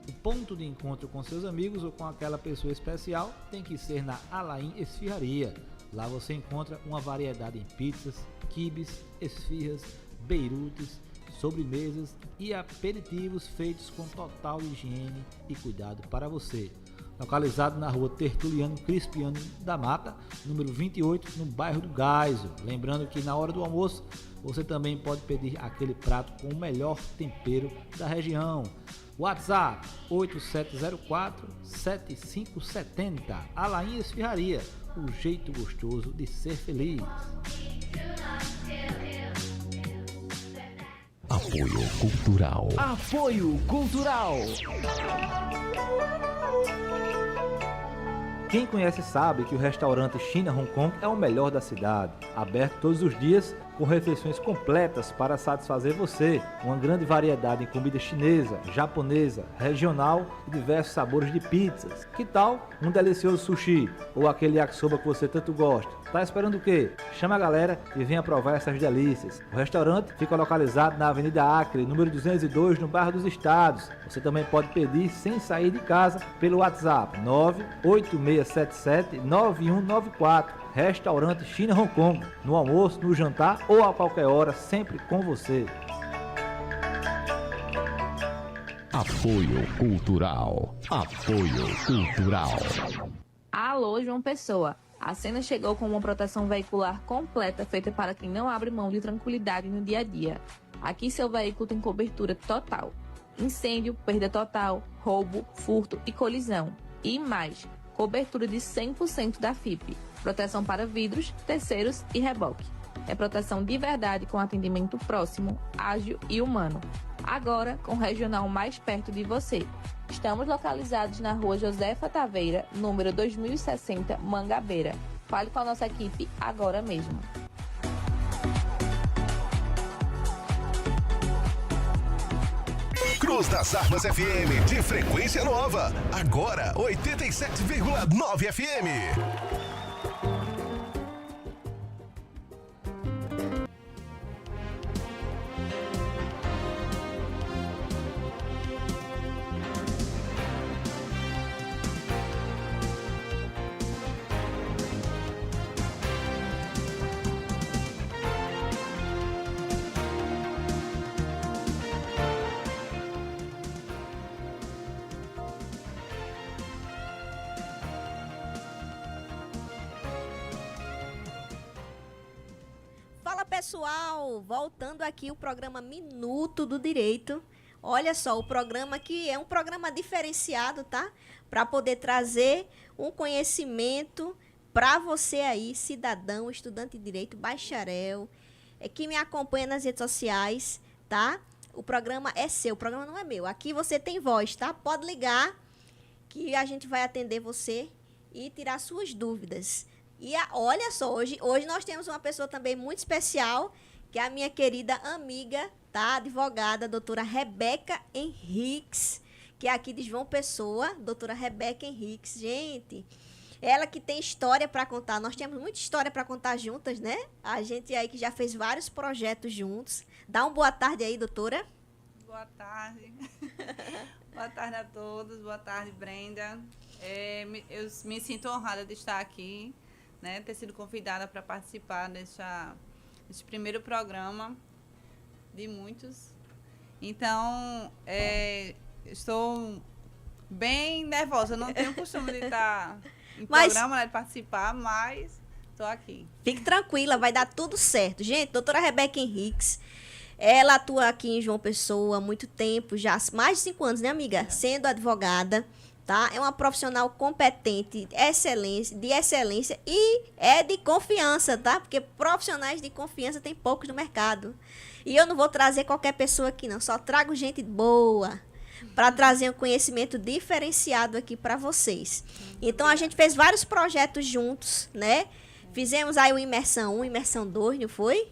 O ponto de encontro com seus amigos ou com aquela pessoa especial tem que ser na Alain Esfirraria. Lá você encontra uma variedade em pizzas, quibes, esfirras, beirutes, sobremesas e aperitivos feitos com total higiene e cuidado para você. Localizado na rua Tertuliano Crispiano da Mata, número 28, no bairro do Gaiso. Lembrando que na hora do almoço você também pode pedir aquele prato com o melhor tempero da região. WhatsApp 8704-7570. Alain Esfirraria, o jeito gostoso de ser feliz. Apoio Cultural. Apoio Cultural. Quem conhece sabe que o restaurante China Hong Kong é o melhor da cidade, aberto todos os dias com refeições completas para satisfazer você, uma grande variedade em comida chinesa, japonesa, regional e diversos sabores de pizzas. Que tal um delicioso sushi ou aquele yakisoba que você tanto gosta? Tá esperando o quê? Chama a galera e venha provar essas delícias. O restaurante fica localizado na Avenida Acre, número 202, no bairro dos Estados. Você também pode pedir sem sair de casa pelo WhatsApp 98677-9194. Restaurante China Hong Kong. No almoço, no jantar ou a qualquer hora, sempre com você. Apoio Cultural. Apoio Cultural. Alô, João Pessoa. A Sena chegou com uma proteção veicular completa feita para quem não abre mão de tranquilidade no dia a dia. Aqui seu veículo tem cobertura total. Incêndio, perda total, roubo, furto e colisão. E mais, cobertura de 100% da FIP. Proteção para vidros, terceiros e reboque. É proteção de verdade com atendimento próximo, ágil e humano. Agora com o regional mais perto de você. Estamos localizados na rua Josefa Taveira, número 2060, Mangabeira. Fale com a nossa equipe agora mesmo. Cruz das Armas FM, de frequência nova. Agora, 87,9 FM. Fala pessoal, voltando aqui o programa Minuto do Direito. Olha só, o programa que é um programa diferenciado, tá? Para poder trazer um conhecimento para você aí, cidadão, estudante de direito, bacharel, que me acompanha nas redes sociais, tá? O programa é seu, o programa não é meu. Aqui você tem voz, tá? Pode ligar que a gente vai atender você e tirar suas dúvidas. E olha só, hoje nós temos uma pessoa também muito especial, que é a minha querida amiga, tá? Advogada, doutora Rebeca Henriques, que é aqui de João Pessoa, doutora Rebeca Henriques. Gente, ela que tem história para contar. Nós temos muita história para contar juntas, né? A gente aí que já fez vários projetos juntos. Dá uma boa tarde aí, doutora. Boa tarde. Boa tarde a todos. Boa tarde, Brenda. Eu me sinto honrada de estar aqui, né, ter sido convidada para participar desse primeiro programa de muitos. Então, estou bem nervosa. Eu não tenho costume de estar em programa, né, de participar, mas estou aqui. Fique tranquila, vai dar tudo certo. Gente, doutora Rebeca Henriques, ela atua aqui em João Pessoa há muito tempo, já mais de 5 anos, né, amiga? Sendo advogada. Tá? É uma profissional competente, de excelência e é de confiança, tá? Porque profissionais de confiança tem poucos no mercado. E eu não vou trazer qualquer pessoa aqui, não. Só trago gente boa para trazer um conhecimento diferenciado aqui para vocês. Então, a gente fez vários projetos juntos, né? Fizemos aí o Imersão 1, Imersão 2, não foi?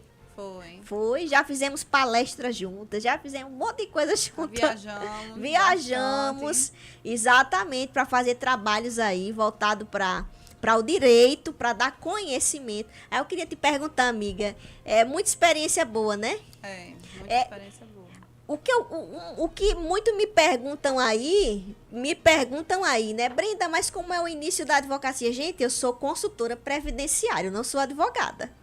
Foi, já fizemos palestras juntas, já fizemos um monte de coisa juntas. Viajamos, exatamente, para fazer trabalhos aí voltado para o direito, para dar conhecimento. Aí eu queria te perguntar, amiga, muita experiência boa, né? Muita experiência boa. O que muito me perguntam aí, né? Brenda, mas como é o início da advocacia? Gente, eu sou consultora previdenciária, eu não sou advogada.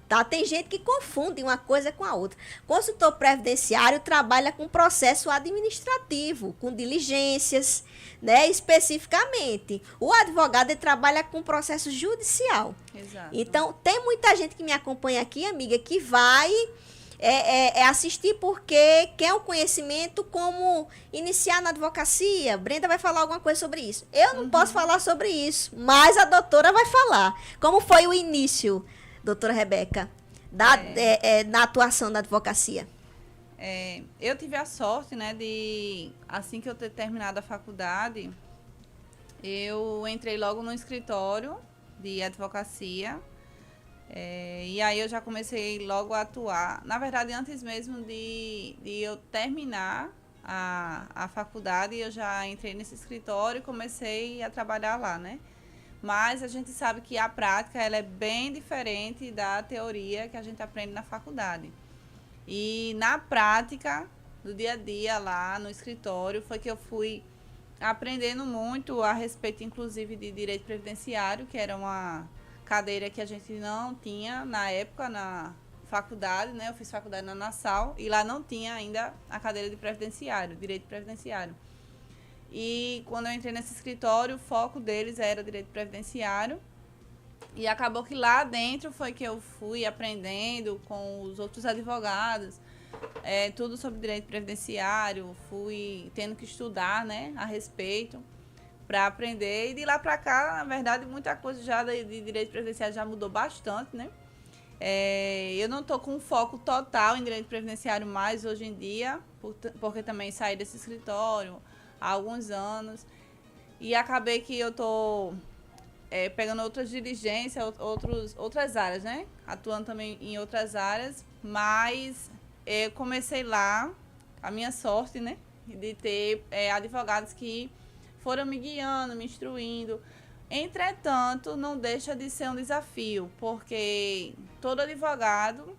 Tá? Tem gente que confunde uma coisa com a outra. Consultor previdenciário trabalha com processo administrativo, com diligências, né, especificamente. O advogado ele trabalha com processo judicial. Exato. Então, tem muita gente que me acompanha aqui, amiga, que vai assistir porque quer um conhecimento como iniciar na advocacia. Brenda vai falar alguma coisa sobre isso. Eu não posso falar sobre isso, mas a doutora vai falar. Como foi o início, doutora Rebeca, na atuação da advocacia? Eu tive a sorte, né, de, assim que eu ter terminado a faculdade, eu entrei logo no escritório de advocacia, e aí eu já comecei logo a atuar. Na verdade, antes mesmo de eu terminar a faculdade, eu já entrei nesse escritório e comecei a trabalhar lá, né? Mas a gente sabe que a prática ela é bem diferente da teoria que a gente aprende na faculdade. E na prática, do dia a dia lá no escritório, foi que eu fui aprendendo muito a respeito, inclusive, de direito previdenciário, que era uma cadeira que a gente não tinha na época na faculdade, né? Eu fiz faculdade na Nassau e lá não tinha ainda a cadeira de previdenciário, direito previdenciário. E quando eu entrei nesse escritório, o foco deles era direito previdenciário. E acabou que lá dentro foi que eu fui aprendendo com os outros advogados, tudo sobre direito previdenciário, fui tendo que estudar, né, a respeito para aprender. E de lá para cá, na verdade, muita coisa já de direito previdenciário já mudou bastante, né? Eu não estou com um foco total em direito previdenciário mais hoje em dia, porque também saí desse escritório há alguns anos e acabei que eu estou pegando outras diligências, outras áreas, né? Atuando também em outras áreas, mas eu comecei lá, a minha sorte, né? de ter advogados que foram me guiando, me instruindo. Entretanto, não deixa de ser um desafio, porque todo advogado,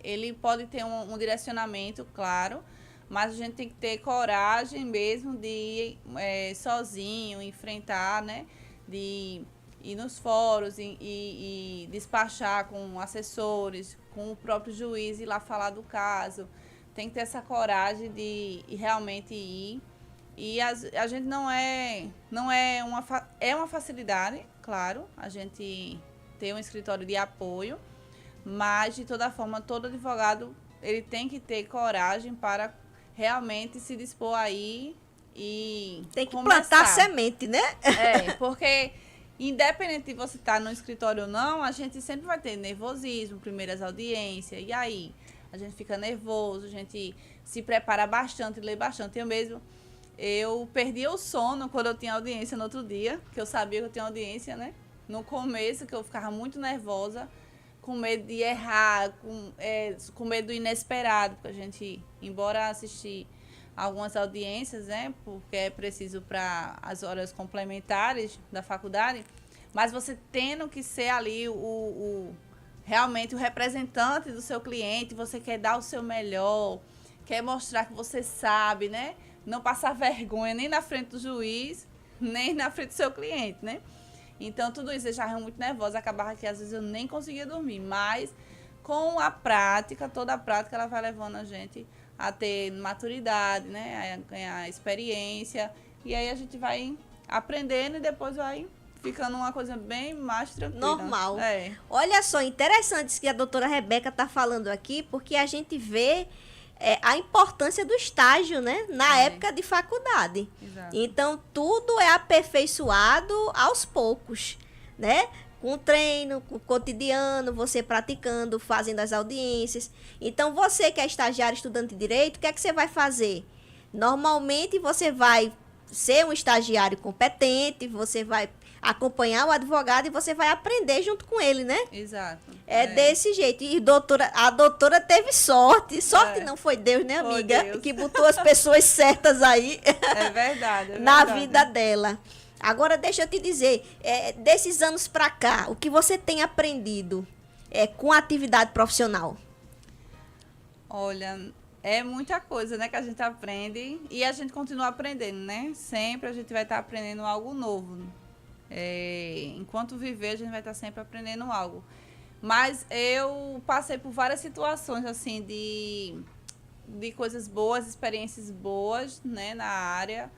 ele pode ter um direcionamento, claro, mas a gente tem que ter coragem mesmo de ir sozinho, enfrentar, né? De ir nos fóruns e despachar com assessores, com o próprio juiz, ir lá falar do caso. Tem que ter essa coragem de realmente ir. E a gente não é uma facilidade, claro, a gente tem um escritório de apoio, mas de toda forma, todo advogado, ele tem que ter coragem para realmente se dispor aí e tem que começar. Plantar semente, né? Porque independente de você estar no escritório ou não, a gente sempre vai ter nervosismo, primeiras audiências, e aí a gente fica nervoso, a gente se prepara bastante, lê bastante. Eu perdia o sono quando eu tinha audiência no outro dia, que eu sabia que eu tinha audiência, né? No começo, que eu ficava muito nervosa, com medo de errar, com medo do inesperado, porque a gente, embora assistir algumas audiências, né? Porque é preciso para as horas complementares da faculdade, mas você tendo que ser ali realmente o representante do seu cliente, você quer dar o seu melhor, quer mostrar que você sabe, né? Não passar vergonha nem na frente do juiz, nem na frente do seu cliente, né? Então, tudo isso eu já era muito nervosa, acabava que às vezes eu nem conseguia dormir, mas com a prática, toda a prática, ela vai levando a gente a ter maturidade, né? A ganhar experiência, e aí a gente vai aprendendo e depois vai ficando uma coisa bem mais tranquila. Normal. Olha só, interessante isso que a doutora Rebeca está falando aqui, porque a gente vê a importância do estágio, né? Na época de faculdade. Exato. Então, tudo é aperfeiçoado aos poucos, né? Com o treino, com o cotidiano, você praticando, fazendo as audiências. Então, você que é estagiário, estudante de direito, o que é que você vai fazer? Normalmente, você vai ser um estagiário competente, você vai acompanhar o advogado e você vai aprender junto com ele, né? Exato. Desse jeito. E a doutora teve sorte. Sorte não foi Deus, né, amiga? Deus. Que botou as pessoas certas aí. É verdade. Na vida dela. Agora, deixa eu te dizer, desses anos pra cá, o que você tem aprendido com a atividade profissional? Olha, é muita coisa, né, que a gente aprende e a gente continua aprendendo, né? Sempre a gente vai estar aprendendo algo novo. Enquanto viver, a gente vai estar sempre aprendendo algo. Mas eu passei por várias situações, assim, de coisas boas, experiências boas, né, na área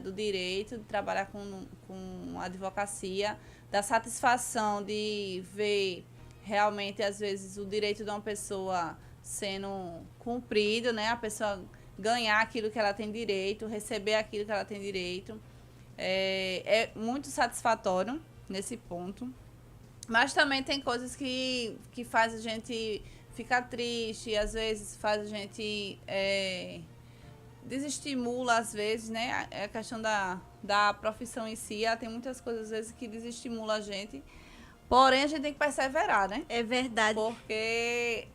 do direito, de trabalhar com advocacia, da satisfação de ver realmente, às vezes, o direito de uma pessoa sendo cumprido, né, a pessoa ganhar aquilo que ela tem direito, receber aquilo que ela tem direito. É muito satisfatório nesse ponto. Mas também tem coisas que faz a gente ficar triste, às vezes faz a gente desestimula, às vezes, né? A questão da profissão em si, tem muitas coisas, às vezes, que desestimula a gente. Porém, a gente tem que perseverar, né? É verdade. Porque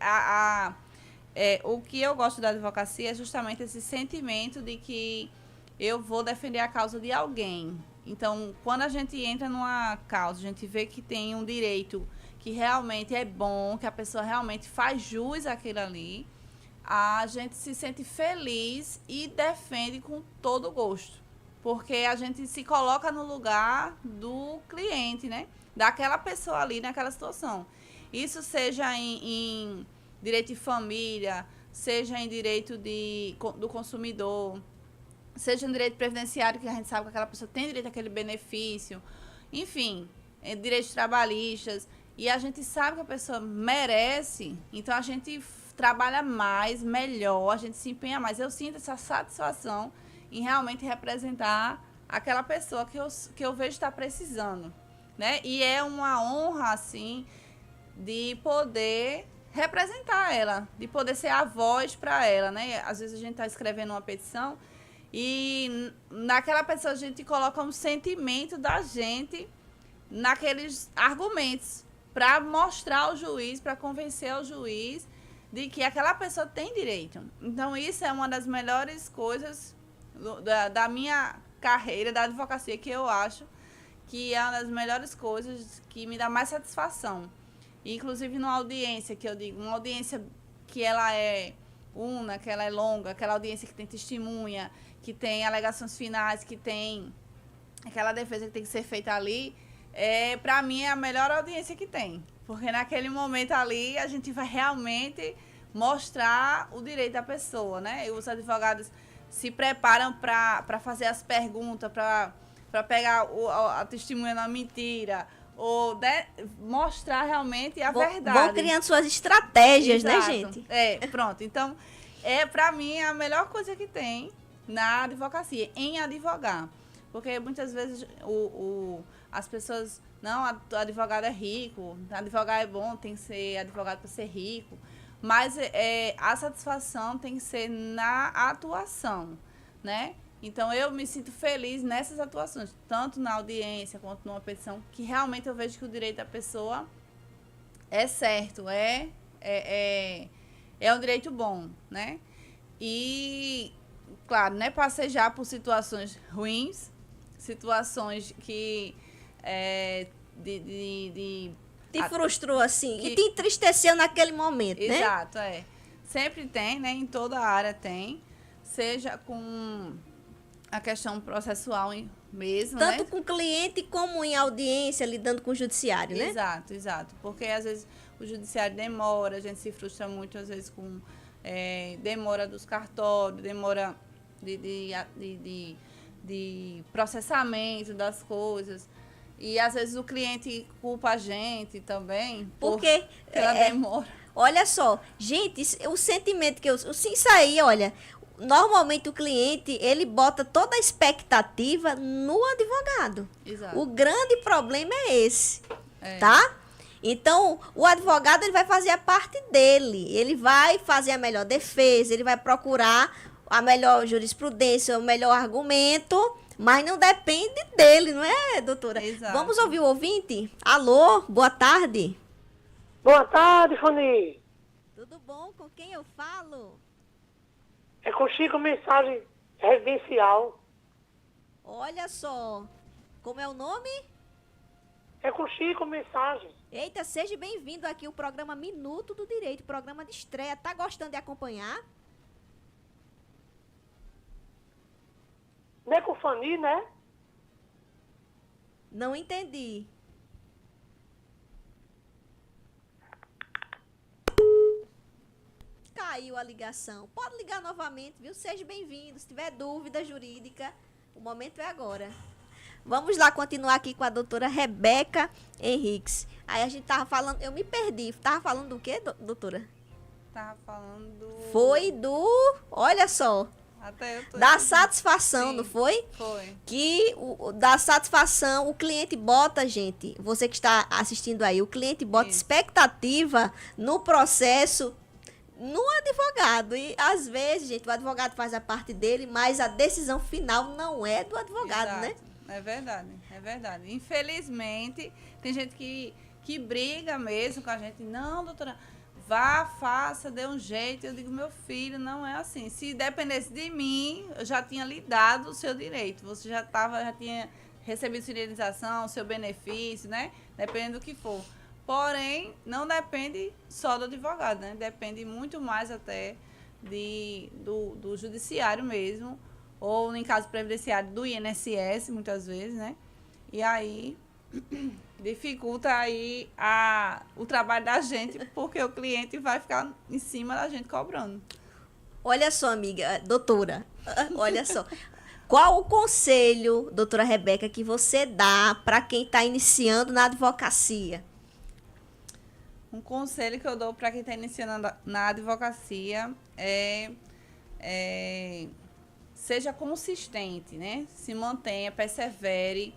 o que eu gosto da advocacia é justamente esse sentimento de que eu vou defender a causa de alguém. Então, quando a gente entra numa causa, a gente vê que tem um direito que realmente é bom, que a pessoa realmente faz jus àquilo ali, a gente se sente feliz e defende com todo gosto. Porque a gente se coloca no lugar do cliente, né? Daquela pessoa ali, naquela situação. Isso seja em direito de família, seja em direito do consumidor, seja no direito previdenciário, que a gente sabe que aquela pessoa tem direito àquele benefício, enfim, direitos trabalhistas, e a gente sabe que a pessoa merece, então a gente trabalha mais, melhor, a gente se empenha mais. Eu sinto essa satisfação em realmente representar aquela pessoa que eu vejo estar precisando, né? E é uma honra, assim, de poder representar ela, de poder ser a voz para ela, né? Às vezes a gente está escrevendo uma petição e naquela pessoa a gente coloca um sentimento da gente naqueles argumentos para mostrar ao juiz, para convencer ao juiz de que aquela pessoa tem direito. Então, isso é uma das melhores coisas da minha carreira, da advocacia, que eu acho que é uma das melhores coisas que me dá mais satisfação. Inclusive, numa audiência, que eu digo, uma audiência que ela é una, que ela é longa, aquela audiência que tem testemunha, que tem alegações finais, que tem aquela defesa que tem que ser feita ali, para mim é a melhor audiência que tem. Porque naquele momento ali a gente vai realmente mostrar o direito da pessoa, né? E os advogados se preparam para fazer as perguntas, para pegar a testemunha na mentira, ou mostrar realmente a verdade. Vão criando suas estratégias, Exato. né, gente? Pronto. Então, para mim, a melhor coisa que tem na advocacia, em advogar. Porque muitas vezes as pessoas, não, o advogado é rico, advogado é bom, tem que ser advogado para ser rico. Mas a satisfação tem que ser na atuação, né? Então, eu me sinto feliz nessas atuações, tanto na audiência quanto numa petição, que realmente eu vejo que o direito da pessoa é certo, é um direito bom, né? E, claro, né, passejar por situações ruins, situações que te frustrou assim e te entristeceu naquele momento, né? Exato, Sempre tem, né? Em toda a área tem, seja com a questão processual mesmo, tanto né? com o cliente como em audiência, lidando com o judiciário, né? Exato. Porque às vezes o judiciário demora, a gente se frustra muito às vezes com demora dos cartórios, demora de processamento das coisas. E às vezes o cliente culpa a gente também. Porque ela demora. Olha só, gente, o sentimento que isso aí, olha, normalmente o cliente, ele bota toda a expectativa no advogado. Exato. O grande problema é esse, tá? Então, o advogado, ele vai fazer a parte dele. Ele vai fazer a melhor defesa, ele vai procurar a melhor jurisprudência, o melhor argumento, mas não depende dele, não é, doutora? Exato. Vamos ouvir o ouvinte? Alô, boa tarde. Boa tarde, Fani. Tudo bom? Com quem eu falo? É com Chico Mensagem Residencial. Olha só, como é o nome? É com Chico Mensagem. Eita, seja bem-vindo aqui ao programa Minuto do Direito, programa de estreia. Tá gostando de acompanhar? Não é com Fani, né? Não entendi. Caiu a ligação. Pode ligar novamente, viu? Seja bem-vindo. Se tiver dúvida jurídica, o momento é agora. Vamos lá continuar aqui com a doutora Rebeca Henriques. Aí a gente tava falando, eu me perdi. Tava falando do quê, doutora? Tava falando Foi olha só. Até eu tô da satisfação, sim, não foi? Foi. Que da satisfação, o cliente bota, gente, você que está assistindo aí, o cliente bota expectativa no processo, no advogado. E às vezes, gente, o advogado faz a parte dele, mas a decisão final não é do advogado, exato, né? É verdade. Infelizmente, tem gente que briga mesmo com a gente. Não, doutora, vá, faça, dê um jeito. Eu digo, meu filho, não é assim. Se dependesse de mim, eu já tinha lhe dado o seu direito. Você já tinha recebido sua indenização, seu benefício, né? Dependendo do que for. Porém, não depende só do advogado, né? Depende muito mais até do judiciário mesmo, ou, em caso previdenciário, do INSS, muitas vezes, né? E aí dificulta aí o trabalho da gente, porque o cliente vai ficar em cima da gente cobrando. Olha só, amiga, doutora, olha só. Qual o conselho, doutora Rebeca, que você dá para quem está iniciando na advocacia? Um conselho que eu dou para quem está iniciando na advocacia é seja consistente, né? Se mantenha, persevere.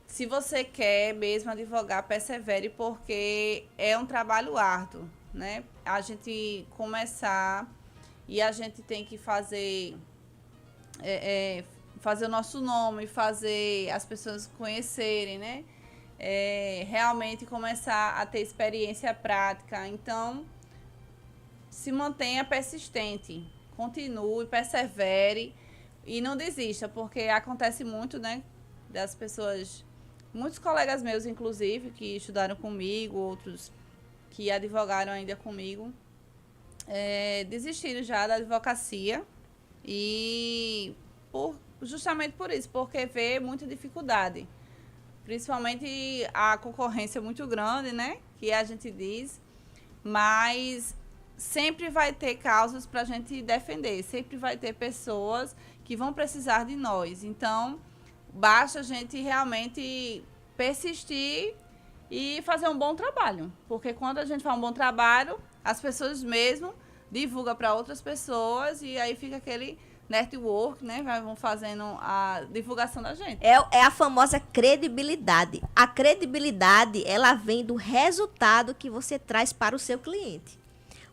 Se você quer mesmo advogar, persevere, porque é um trabalho árduo, né? A gente começar e a gente tem que fazer o nosso nome, fazer as pessoas conhecerem, né? Realmente começar a ter experiência prática. Então, se mantenha persistente, continue, persevere e não desista, porque acontece muito, né, das pessoas, muitos colegas meus, inclusive, que estudaram comigo, outros que advogaram ainda comigo, desistiram já da advocacia e justamente por isso, porque vê muita dificuldade, principalmente a concorrência muito grande, né, que a gente diz, mas sempre vai ter causas para a gente defender, sempre vai ter pessoas que vão precisar de nós. Então, basta a gente realmente persistir e fazer um bom trabalho. Porque quando a gente faz um bom trabalho, as pessoas mesmo divulgam para outras pessoas e aí fica aquele network, né? Vão fazendo a divulgação da gente. É a famosa credibilidade. A credibilidade, ela vem do resultado que você traz para o seu cliente.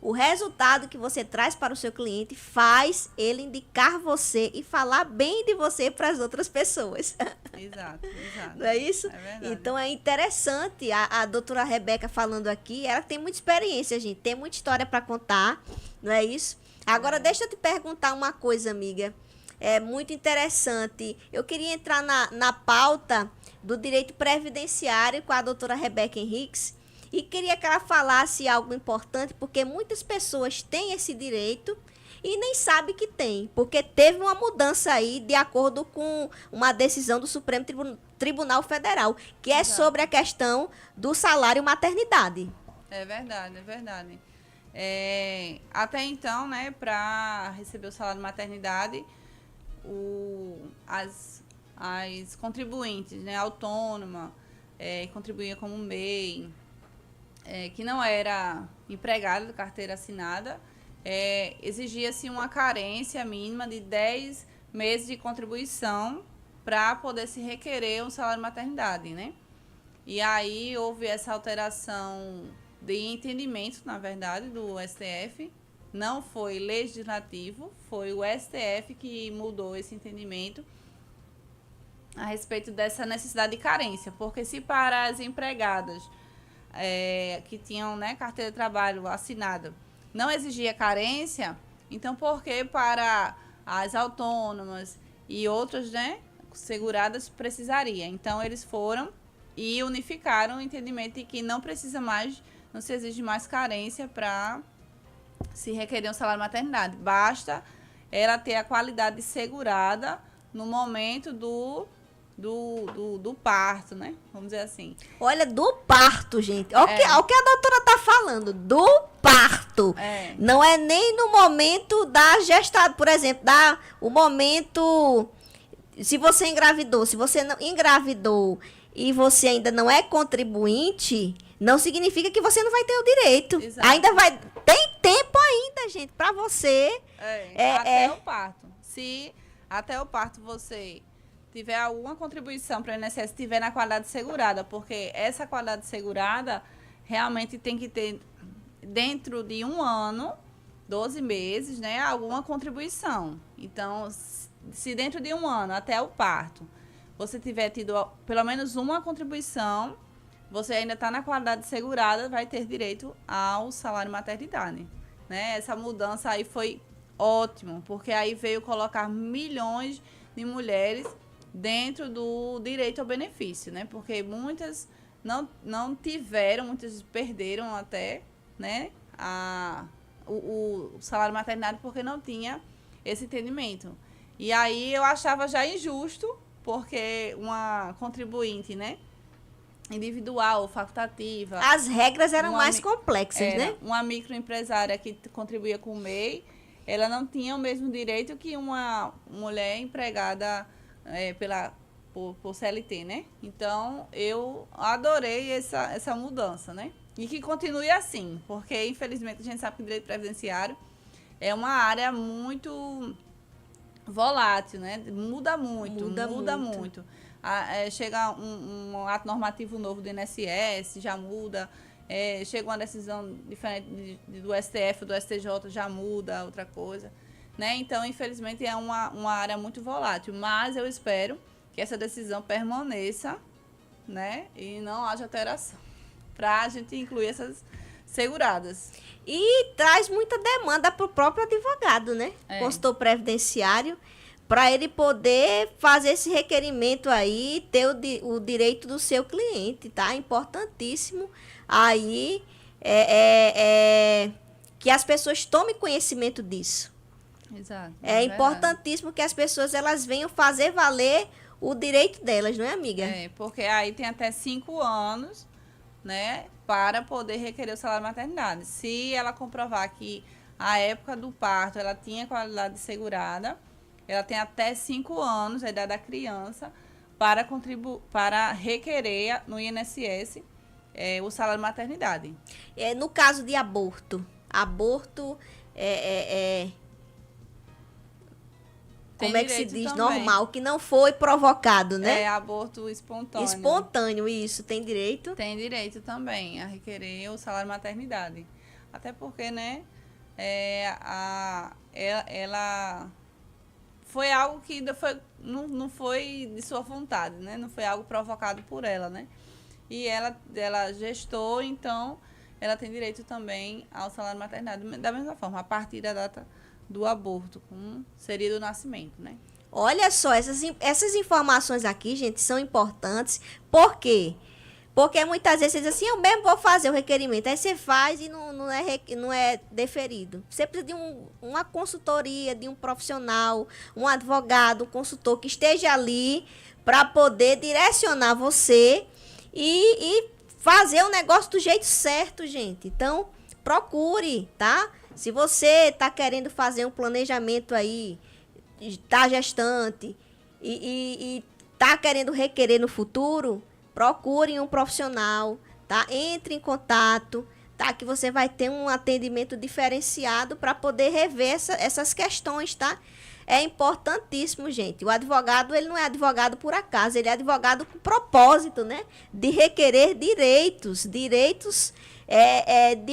O resultado que você traz para o seu cliente faz ele indicar você e falar bem de você para as outras pessoas. Exato. Não é isso? É verdade. Então é interessante a doutora Rebeca falando aqui. Ela tem muita experiência, gente. Tem muita história para contar. Não é isso? Agora, deixa eu te perguntar uma coisa, amiga. É muito interessante. Eu queria entrar na pauta do direito previdenciário com a doutora Rebeca Henriques. E queria que ela falasse algo importante, porque muitas pessoas têm esse direito e nem sabem que tem, porque teve uma mudança aí de acordo com uma decisão do Supremo Tribunal Federal, que é sobre a questão do salário maternidade. É verdade, é verdade. Até então, né, para receber o salário maternidade, as contribuintes, né, autônoma, contribuía como MEI, que não era empregado de carteira assinada, exigia-se uma carência mínima de 10 meses de contribuição para poder se requerer um salário maternidade, né? E aí houve essa alteração de entendimento, na verdade, do STF. Não foi legislativo, foi o STF que mudou esse entendimento a respeito dessa necessidade de carência, porque se para as empregadas que tinham, né, carteira de trabalho assinada não exigia carência, então por que para as autônomas e outras, né, seguradas precisaria? Então eles foram e unificaram o entendimento de que não precisa mais, não se exige mais carência para se requerer um salário maternidade. Basta ela ter a qualidade segurada no momento do parto, né? Vamos dizer assim. Olha, do parto, gente. Olha o que a doutora tá falando. Do parto. Não é nem no momento da gestação. Por exemplo, o momento... Se você engravidou, se você não engravidou e você ainda não é contribuinte, não significa que você não vai ter o direito. Exato. Ainda vai... Tem tempo ainda, gente, para você... Até o parto. Se até o parto você tiver alguma contribuição para o INSS, tiver na qualidade segurada, porque essa qualidade segurada realmente tem que ter, dentro de 1 ano, 12 meses, né, alguma contribuição. Então, se dentro de 1 ano, até o parto, você tiver tido pelo menos uma contribuição, você ainda está na qualidade segurada, vai ter direito ao salário maternidade, né? Essa mudança aí foi ótimo, porque aí veio colocar milhões de mulheres dentro do direito ao benefício, né? Porque muitas não tiveram, muitas perderam até, né, o salário maternidade porque não tinha esse entendimento. E aí eu achava já injusto, porque uma contribuinte, né, individual, facultativa... As regras eram mais complexas, né? Uma microempresária que contribuía com o MEI, ela não tinha o mesmo direito que uma mulher empregada por CLT, né? Então, eu adorei essa mudança, né? E que continue assim, porque, infelizmente, a gente sabe que o direito previdenciário é uma área muito volátil, né? Muda muito. Chega um ato normativo novo do INSS, já muda. Chega uma decisão diferente do STF, do STJ, já muda outra coisa, né? Então, infelizmente, é uma área muito volátil. Mas eu espero que essa decisão permaneça, né? E não haja alteração, para a gente incluir essas seguradas. E traz muita demanda para o próprio advogado, né? Consultor previdenciário, para ele poder fazer esse requerimento aí, ter o direito do seu cliente, tá? Importantíssimo aí que as pessoas tomem conhecimento disso. Exato. É importantíssimo que as pessoas elas venham fazer valer o direito delas, não é, amiga? Porque aí tem até 5 anos, né, para poder requerer o salário maternidade. Se ela comprovar que a época do parto ela tinha qualidade segurada, ela tem até 5 anos, a idade da criança, para requerer no INSS o salário maternidade. No caso de aborto, como é que se diz? Também. Normal, que não foi provocado, né? Aborto espontâneo. Espontâneo, isso. Tem direito? Tem direito também a requerer o salário maternidade. Até porque, né, ela foi algo que não foi de sua vontade, né? Não foi algo provocado por ela, né? E ela gestou, então ela tem direito também ao salário maternidade. Da mesma forma, a partir da data do aborto, como seria do nascimento, né? Olha só, essas informações aqui, gente, são importantes. Por quê? Porque muitas vezes você diz assim, eu mesmo vou fazer o requerimento. Aí você faz e não é deferido. Você precisa de uma consultoria, de um profissional, um advogado, um consultor que esteja ali para poder direcionar você e fazer o negócio do jeito certo, gente. Então, procure, tá? Se você está querendo fazer um planejamento aí, está gestante e está querendo requerer no futuro, procure um profissional, tá? Entre em contato, tá? Que você vai ter um atendimento diferenciado para poder rever essas questões, tá? É importantíssimo, gente. O advogado, ele não é advogado por acaso, ele é advogado com propósito, né? De requerer direitos de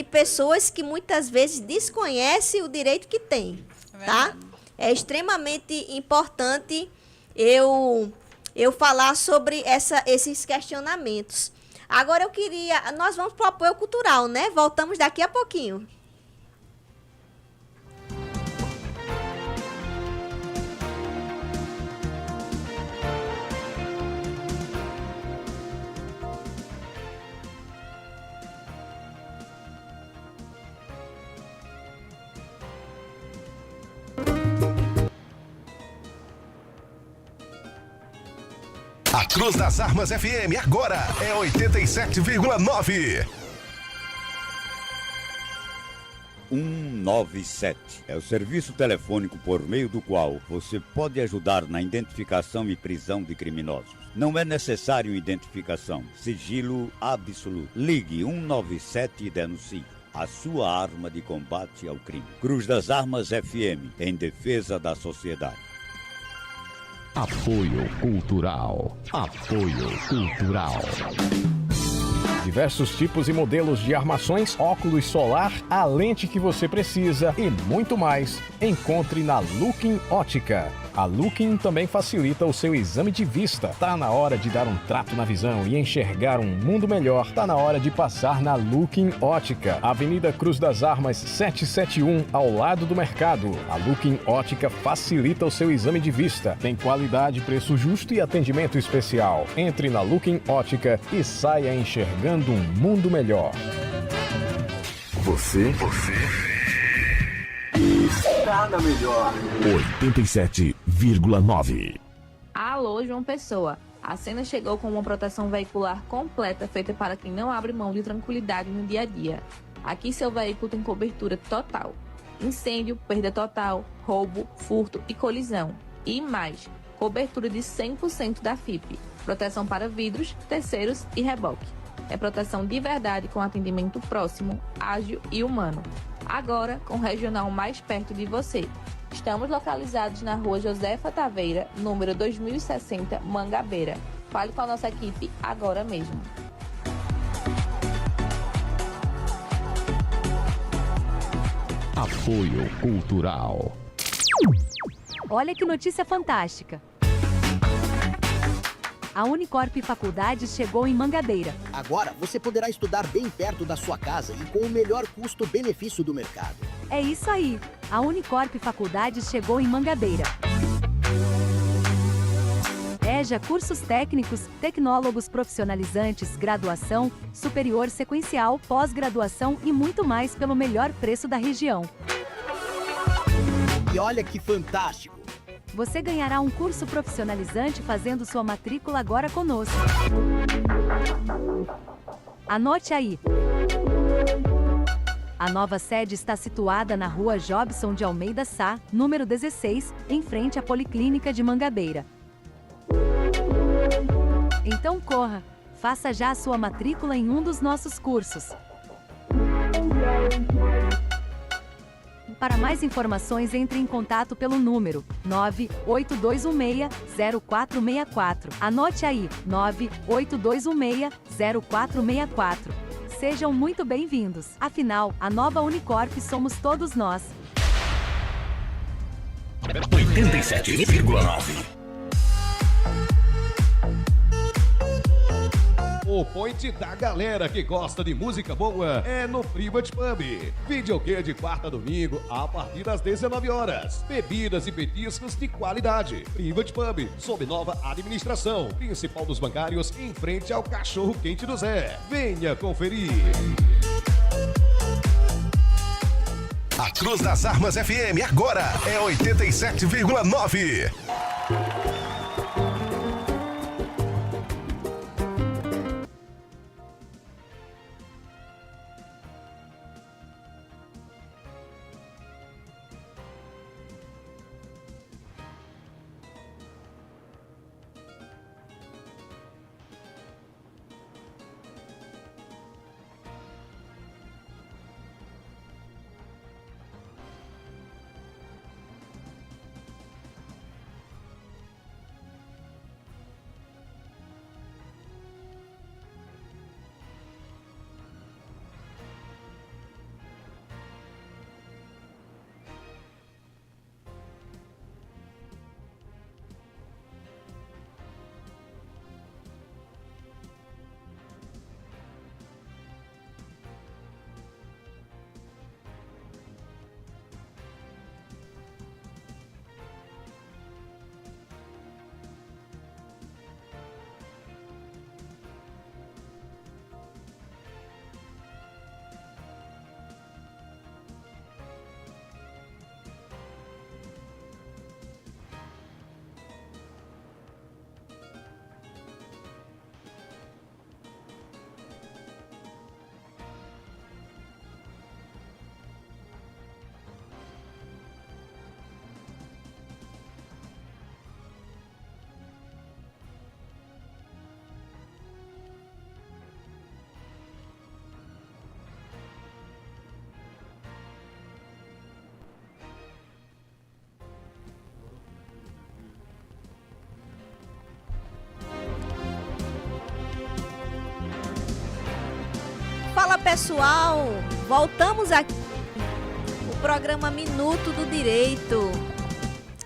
pessoas que muitas vezes desconhecem o direito que tem, tá? É extremamente importante eu falar sobre esses questionamentos. Agora nós vamos para o apoio cultural, né? Voltamos daqui a pouquinho. A Cruz das Armas FM agora é 87,9. 197 é o serviço telefônico por meio do qual você pode ajudar na identificação e prisão de criminosos. Não é necessário identificação, sigilo absoluto. Ligue 197 e denuncie a sua arma de combate ao crime. Cruz das Armas FM, em defesa da sociedade. Apoio cultural. Apoio cultural. Diversos tipos e modelos de armações, óculos solar, a lente que você precisa e muito mais, encontre na Looking Ótica. A Looking também facilita o seu exame de vista. Tá na hora de dar um trato na visão e enxergar um mundo melhor. Tá na hora de passar na Looking Ótica. Avenida Cruz das Armas 771, ao lado do mercado. A Looking Ótica facilita o seu exame de vista. Tem qualidade, preço justo e atendimento especial. Entre na Looking Ótica e saia enxergando um mundo melhor. Você está na melhor 87,9. Alô, João Pessoa. A Sena chegou com uma proteção veicular completa feita para quem não abre mão de tranquilidade no dia a dia. Aqui seu veículo tem cobertura total. Incêndio, perda total, roubo, furto e colisão. E mais, cobertura de 100% da FIP. Proteção para vidros, terceiros e reboque. É proteção de verdade com atendimento próximo, ágil e humano. Agora, com o regional mais perto de você. Estamos localizados na rua Josefa Taveira, número 2060, Mangabeira. Fale com a nossa equipe agora mesmo. Apoio cultural. Olha que notícia fantástica! A Unicorp Faculdades chegou em Mangabeira. Agora você poderá estudar bem perto da sua casa e com o melhor custo-benefício do mercado. É isso aí! A Unicorp Faculdades chegou em Mangabeira. EJA cursos técnicos, tecnólogos profissionalizantes, graduação, superior sequencial, pós-graduação e muito mais pelo melhor preço da região. E olha que fantástico! Você ganhará um curso profissionalizante fazendo sua matrícula agora conosco. Anote aí! A nova sede está situada na Rua Jobson de Almeida Sá, número 16, em frente à Policlínica de Mangabeira. Então corra, faça já a sua matrícula em um dos nossos cursos. Para mais informações, entre em contato pelo número 98216-0464. Anote aí, 98216-0464. Sejam muito bem-vindos. Afinal, a nova Unicorp somos todos nós. 87,9. O point da galera que gosta de música boa é no Private Pub. Videokê de quarta a domingo a partir das 19 horas. Bebidas e petiscos de qualidade. Private Pub, sob nova administração. Principal dos bancários, em frente ao Cachorro Quente do Zé. Venha conferir. A Cruz das Armas FM agora é 87,9. Fala pessoal, voltamos aqui o programa Minuto do Direito.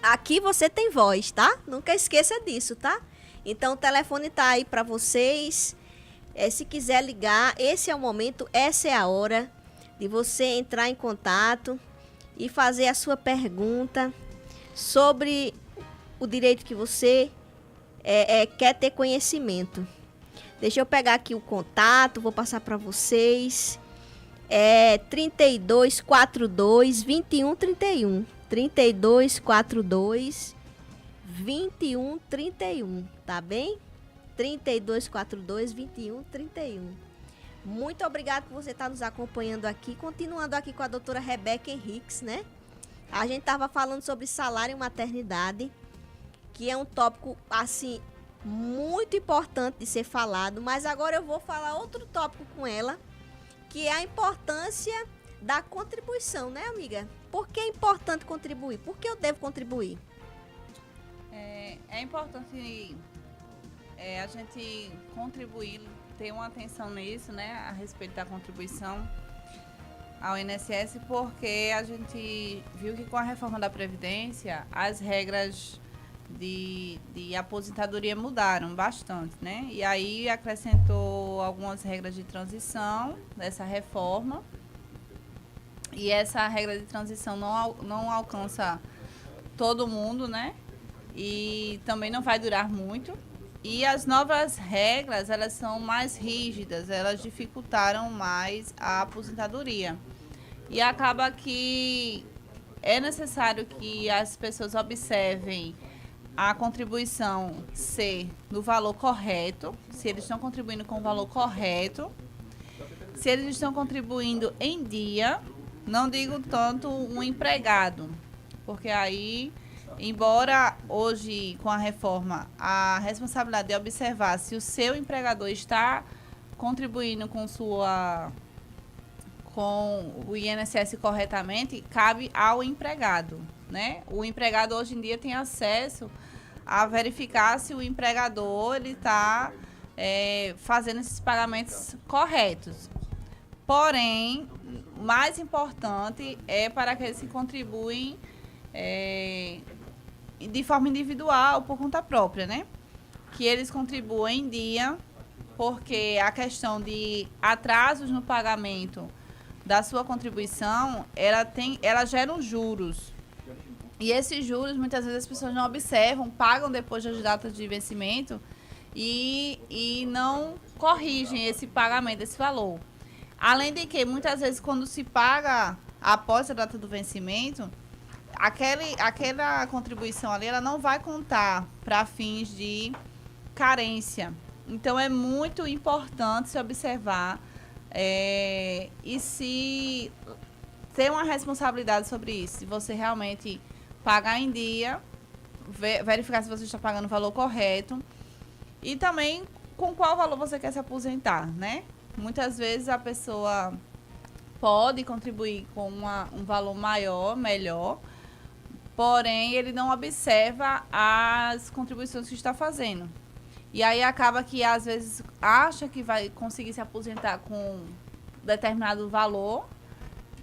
Aqui você tem voz, tá? Nunca esqueça disso, tá? Então o telefone tá aí para vocês. Se quiser ligar, esse é o momento, essa é a hora de você entrar em contato e fazer a sua pergunta sobre o direito que você quer ter conhecimento. Deixa eu pegar aqui o contato, vou passar para vocês. 3242 2131. 3242 2131, tá bem? 3242 2131. Muito obrigado por você estar nos acompanhando aqui. Continuando aqui com a doutora Rebeca Henriques, né? A gente estava falando sobre salário e maternidade, que é um tópico, assim, muito importante de ser falado, mas agora eu vou falar outro tópico com ela, que é a importância da contribuição, né, amiga? Por que é importante contribuir? Por que eu devo contribuir? É importante a gente contribuir, ter uma atenção nisso, né, a respeito da contribuição ao INSS, porque a gente viu que com a reforma da Previdência, as regras de aposentadoria mudaram bastante, né? E aí acrescentou algumas regras de transição dessa reforma. E essa regra de transição não alcança todo mundo, né? E também não vai durar muito. E as novas regras, elas são mais rígidas, elas dificultaram mais a aposentadoria. E acaba que é necessário que as pessoas observem a contribuição ser no valor correto, se eles estão contribuindo com o valor correto, se eles estão contribuindo em dia. Não digo tanto um empregado, porque aí, embora hoje, com a reforma, a responsabilidade de observar se o seu empregador está contribuindo com o INSS corretamente, cabe ao empregado, né? O empregado hoje em dia tem acesso a verificar se o empregador está fazendo esses pagamentos corretos. Porém, o mais importante é para aqueles que contribuem de forma individual, por conta própria, né? Que eles contribuem em dia, porque a questão de atrasos no pagamento da sua contribuição, ela gera juros. E esses juros, muitas vezes as pessoas não observam, pagam depois das datas de vencimento e não corrigem esse pagamento, esse valor. Além de que, muitas vezes, quando se paga após a data do vencimento, aquela contribuição ali, ela não vai contar para fins de carência. Então, é muito importante se observar e se ter uma responsabilidade sobre isso. Se você realmente pagar em dia, verificar se você está pagando o valor correto e também com qual valor você quer se aposentar, né? Muitas vezes a pessoa pode contribuir com um valor maior, melhor, porém ele não observa as contribuições que está fazendo. E aí acaba que às vezes acha que vai conseguir se aposentar com determinado valor,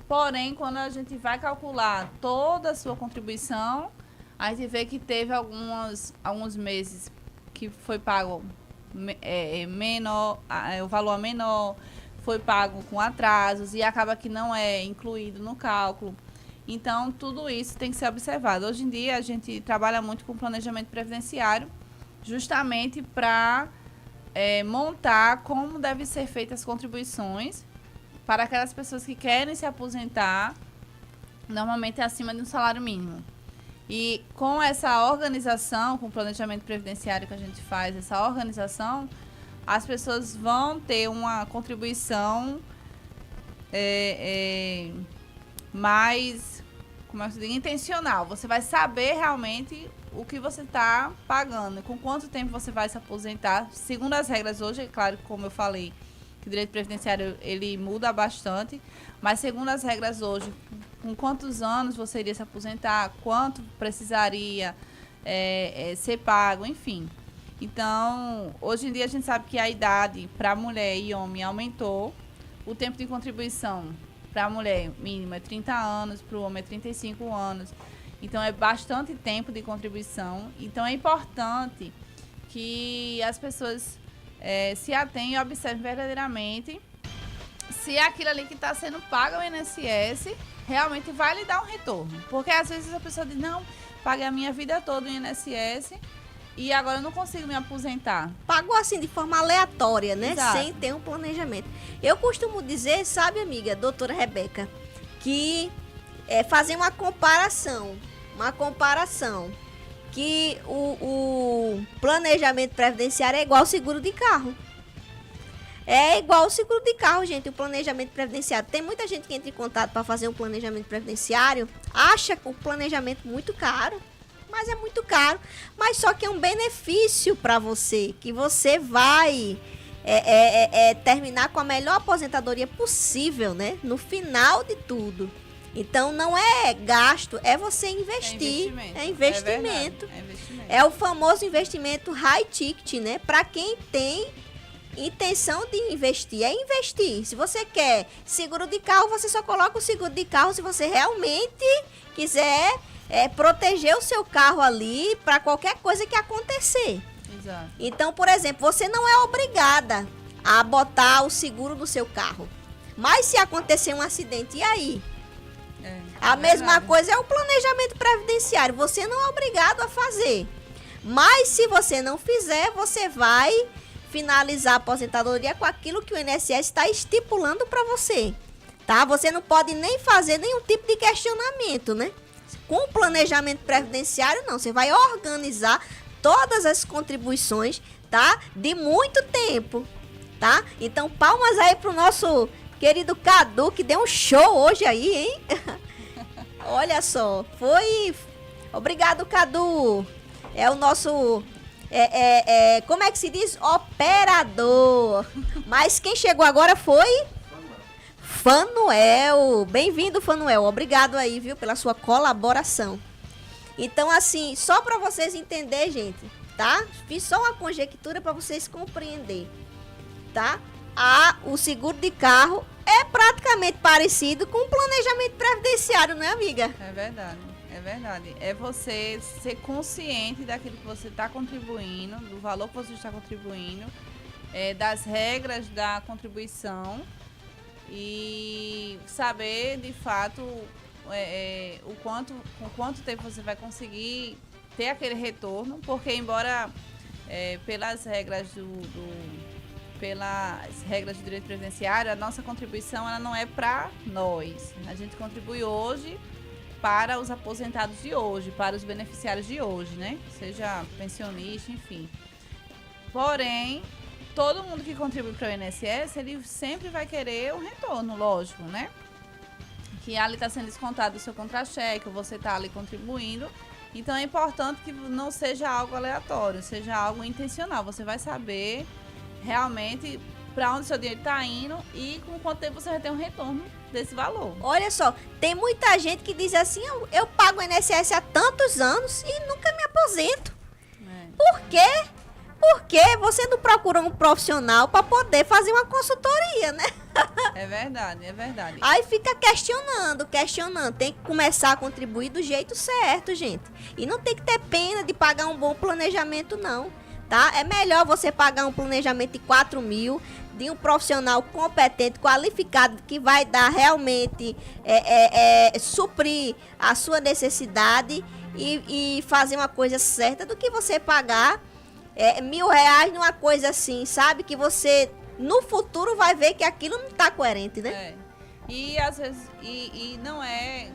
porém quando a gente vai calcular toda a sua contribuição, a gente vê que teve alguns meses que foi pago menor, o valor menor, foi pago com atrasos e acaba que não é incluído no cálculo. Então, tudo isso tem que ser observado. Hoje em dia, a gente trabalha muito com planejamento previdenciário, justamente para montar como devem ser feitas as contribuições para aquelas pessoas que querem se aposentar, normalmente acima de um salário mínimo. E com essa organização, com o planejamento previdenciário que a gente faz, essa organização, as pessoas vão ter uma contribuição mais, como é que se diz, intencional. Você vai saber realmente o que você está pagando, com quanto tempo você vai se aposentar. Segundo as regras hoje, é claro, como eu falei, que o direito previdenciário ele muda bastante, mas segundo as regras hoje, com quantos anos você iria se aposentar, quanto precisaria ser pago, enfim. Então, hoje em dia a gente sabe que a idade para mulher e homem aumentou. O tempo de contribuição para a mulher mínimo é 30 anos, para o homem é 35 anos. Então, é bastante tempo de contribuição. Então, é importante que as pessoas se atenham e observem verdadeiramente se aquilo ali que está sendo pago ao INSS realmente vai lhe dar um retorno. Porque às vezes a pessoa diz, não, paguei a minha vida toda no INSS e agora eu não consigo me aposentar. Pagou assim, de forma aleatória, né? Exato. Sem ter um planejamento. Eu costumo dizer, sabe, amiga, doutora Rebeca, que fazer uma comparação, que o planejamento previdenciário é igual ao seguro de carro. É igual o seguro de carro, gente, o planejamento previdenciário. Tem muita gente que entra em contato para fazer um planejamento previdenciário, acha o planejamento muito caro, mas é muito caro. Mas só que é um benefício para você, que você vai terminar com a melhor aposentadoria possível, né? No final de tudo. Então, não é gasto, é você investir. É investimento. É o famoso investimento high ticket, né? Para quem tem intenção de investir, é investir. Se você quer seguro de carro, você só coloca o seguro de carro se você realmente quiser proteger o seu carro ali para qualquer coisa que acontecer. Exato. Então, por exemplo, você não é obrigada a botar o seguro no seu carro. Mas se acontecer um acidente, e aí? A mesma coisa é o planejamento previdenciário. Você não é obrigado a fazer. Mas se você não fizer, você vai finalizar a aposentadoria com aquilo que o INSS está estipulando para você. Tá? Você não pode nem fazer nenhum tipo de questionamento, né? Com o planejamento previdenciário, não. Você vai organizar todas as contribuições, tá? De muito tempo, tá? Então, palmas aí pro nosso querido Cadu, que deu um show hoje aí, hein? Olha só, foi... Obrigado, Cadu. É o nosso... como é que se diz? Operador. Mas quem chegou agora foi... Fanuel. Bem-vindo, Fanuel. Obrigado aí, viu, pela sua colaboração. Então, assim, só para vocês entenderem, gente, tá? Fiz só uma conjectura para vocês compreenderem, tá? O seguro de carro é praticamente parecido com o planejamento previdenciário, não é, amiga? É verdade, é verdade. É você ser consciente daquilo que você está contribuindo, do valor que você está contribuindo, das regras da contribuição e saber, de fato, com quanto tempo você vai conseguir ter aquele retorno, porque embora pelas regras pelas regras de direito previdenciário, a nossa contribuição ela não é para nós. A gente contribui hoje para os aposentados de hoje, para os beneficiários de hoje, né? Seja pensionista, enfim. Porém, todo mundo que contribui para o INSS, ele sempre vai querer um retorno, lógico, né? Que ali está sendo descontado o seu contra-cheque, você está ali contribuindo. Então é importante que não seja algo aleatório, seja algo intencional. Você vai saber realmente para onde seu dinheiro está indo e com quanto tempo você vai ter um retorno desse valor. Olha só, tem muita gente que diz assim, eu pago o INSS há tantos anos e nunca me aposento. Por quê? Porque você não procura um profissional para poder fazer uma consultoria, né? É verdade, é verdade. Aí fica questionando. Tem que começar a contribuir do jeito certo, gente. E não tem que ter pena de pagar um bom planejamento, não. Tá? É melhor você pagar um planejamento de 4 mil, de um profissional competente, qualificado, que vai dar realmente, suprir a sua necessidade e fazer uma coisa certa, do que você pagar R$1.000 numa coisa assim, sabe? Que você, no futuro, vai ver que aquilo não tá coerente, né? E às vezes, não é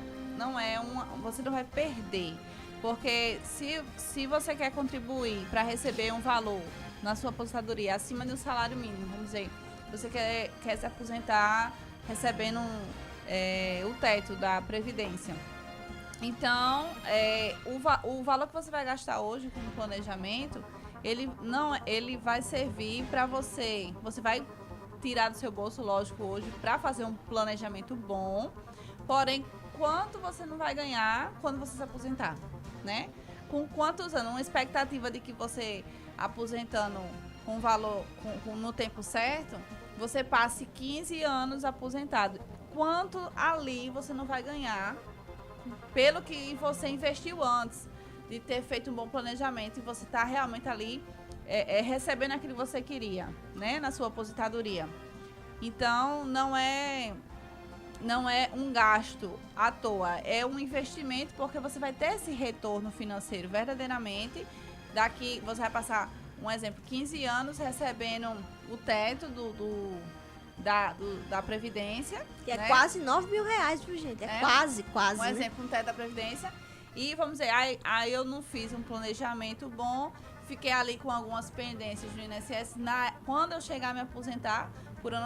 você não vai perder. Porque se você quer contribuir para receber um valor na sua aposentadoria acima de um salário mínimo, vamos dizer, você quer se aposentar recebendo o teto da Previdência. Então, o valor que você vai gastar hoje com o planejamento, ele vai servir para você. Você vai tirar do seu bolso, lógico, hoje, para fazer um planejamento bom. Porém, quanto você não vai ganhar quando você se aposentar, né? Com quantos anos? Uma expectativa de que você, aposentando com valor, no tempo certo, você passe 15 anos aposentado. Quanto ali você não vai ganhar pelo que você investiu antes de ter feito um bom planejamento e você está realmente ali recebendo aquilo que você queria, né? Na sua aposentadoria. Então, não é um gasto à toa, é um investimento, porque você vai ter esse retorno financeiro verdadeiramente. Daqui você vai passar, um exemplo, 15 anos recebendo o teto da Previdência. Que é, né? quase R$9.000, viu, gente? Quase. Um né? exemplo, um teto da Previdência. E vamos dizer, aí eu não fiz um planejamento bom, fiquei ali com algumas pendências do INSS. Quando eu chegar a me aposentar, por eu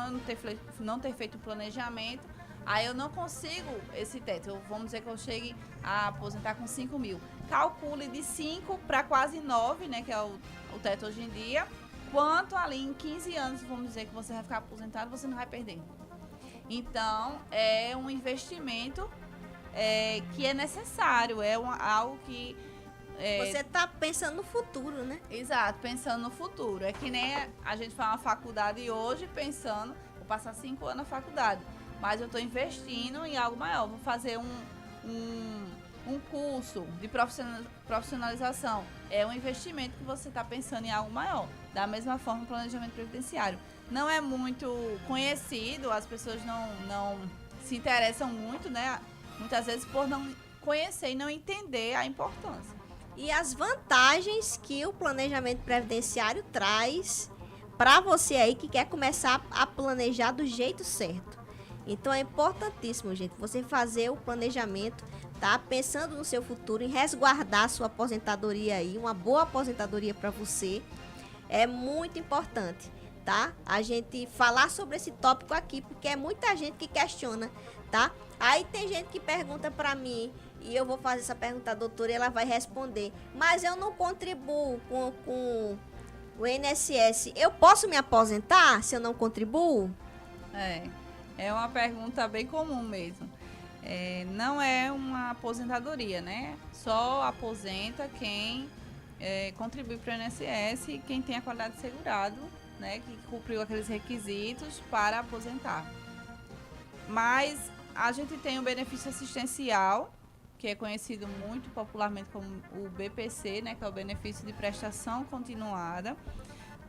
não ter feito o planejamento, aí eu não consigo esse teto. Vamos dizer que eu chegue a aposentar com 5 mil. Calcule de 5 para quase 9, né, que é o teto hoje em dia. Quanto ali em 15 anos, vamos dizer que você vai ficar aposentado, você não vai perder. Então, é um investimento que é necessário, algo que... Você tá pensando no futuro, né? Exato, pensando no futuro. É que nem a gente faz uma faculdade hoje pensando, vou passar 5 anos na faculdade, mas eu estou investindo em algo maior. Vou fazer Um curso de profissionalização é um investimento que você está pensando em algo maior. Da mesma forma, o planejamento previdenciário. Não é muito conhecido, as pessoas não se interessam muito, né? Muitas vezes por não conhecer e não entender a importância. E as vantagens que o planejamento previdenciário traz para você aí que quer começar a planejar do jeito certo. Então é importantíssimo, gente, você fazer o planejamento, tá? Pensando no seu futuro, em resguardar a sua aposentadoria aí, uma boa aposentadoria para você. É muito importante, tá? A gente falar sobre esse tópico aqui, porque é muita gente que questiona, tá? Aí tem gente que pergunta para mim, e eu vou fazer essa pergunta à doutora e ela vai responder. Mas eu não contribuo com o INSS. Eu posso me aposentar se eu não contribuo? É uma pergunta bem comum mesmo. Não é uma aposentadoria, né? Só aposenta quem contribui para o INSS e quem tem a qualidade de segurado, né? Que cumpriu aqueles requisitos para aposentar. Mas a gente tem o benefício assistencial, que é conhecido muito popularmente como o BPC, né? Que é o benefício de prestação continuada.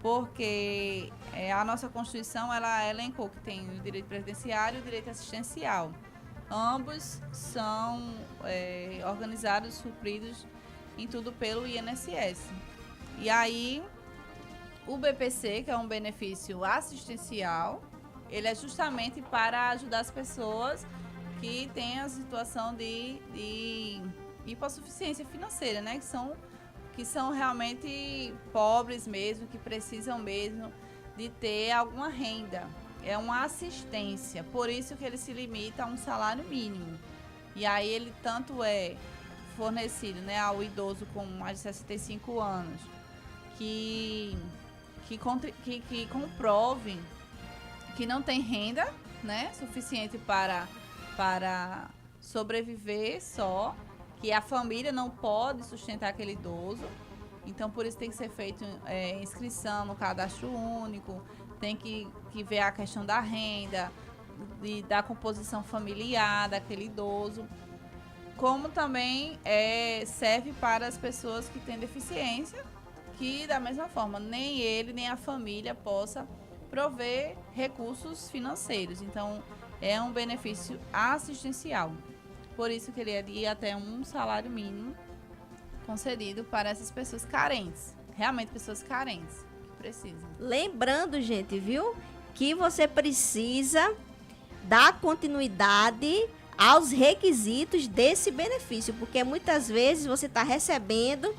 Porque a nossa Constituição, ela elencou que tem o direito previdenciário e o direito assistencial. Ambos são organizados, supridos em tudo pelo INSS. E aí, o BPC, que é um benefício assistencial, ele é justamente para ajudar as pessoas que têm a situação de hipossuficiência financeira, né? Que são realmente pobres mesmo, que precisam mesmo de ter alguma renda. É uma assistência, por isso que ele se limita a um salário mínimo. E aí ele tanto é fornecido, né, ao idoso com mais de 65 anos, que comprove que não tem renda, né, suficiente para sobreviver só, que a família não pode sustentar aquele idoso. Então, por isso tem que ser feito inscrição no cadastro único, tem que ver a questão da renda, da composição familiar daquele idoso, como também serve para as pessoas que têm deficiência, que da mesma forma, nem ele nem a família possa prover recursos financeiros. Então, é um benefício assistencial. Por isso que ele é de até um salário mínimo concedido para essas pessoas carentes. Realmente pessoas carentes que precisam. Lembrando, gente, viu? Que você precisa dar continuidade aos requisitos desse benefício. Porque muitas vezes você está recebendo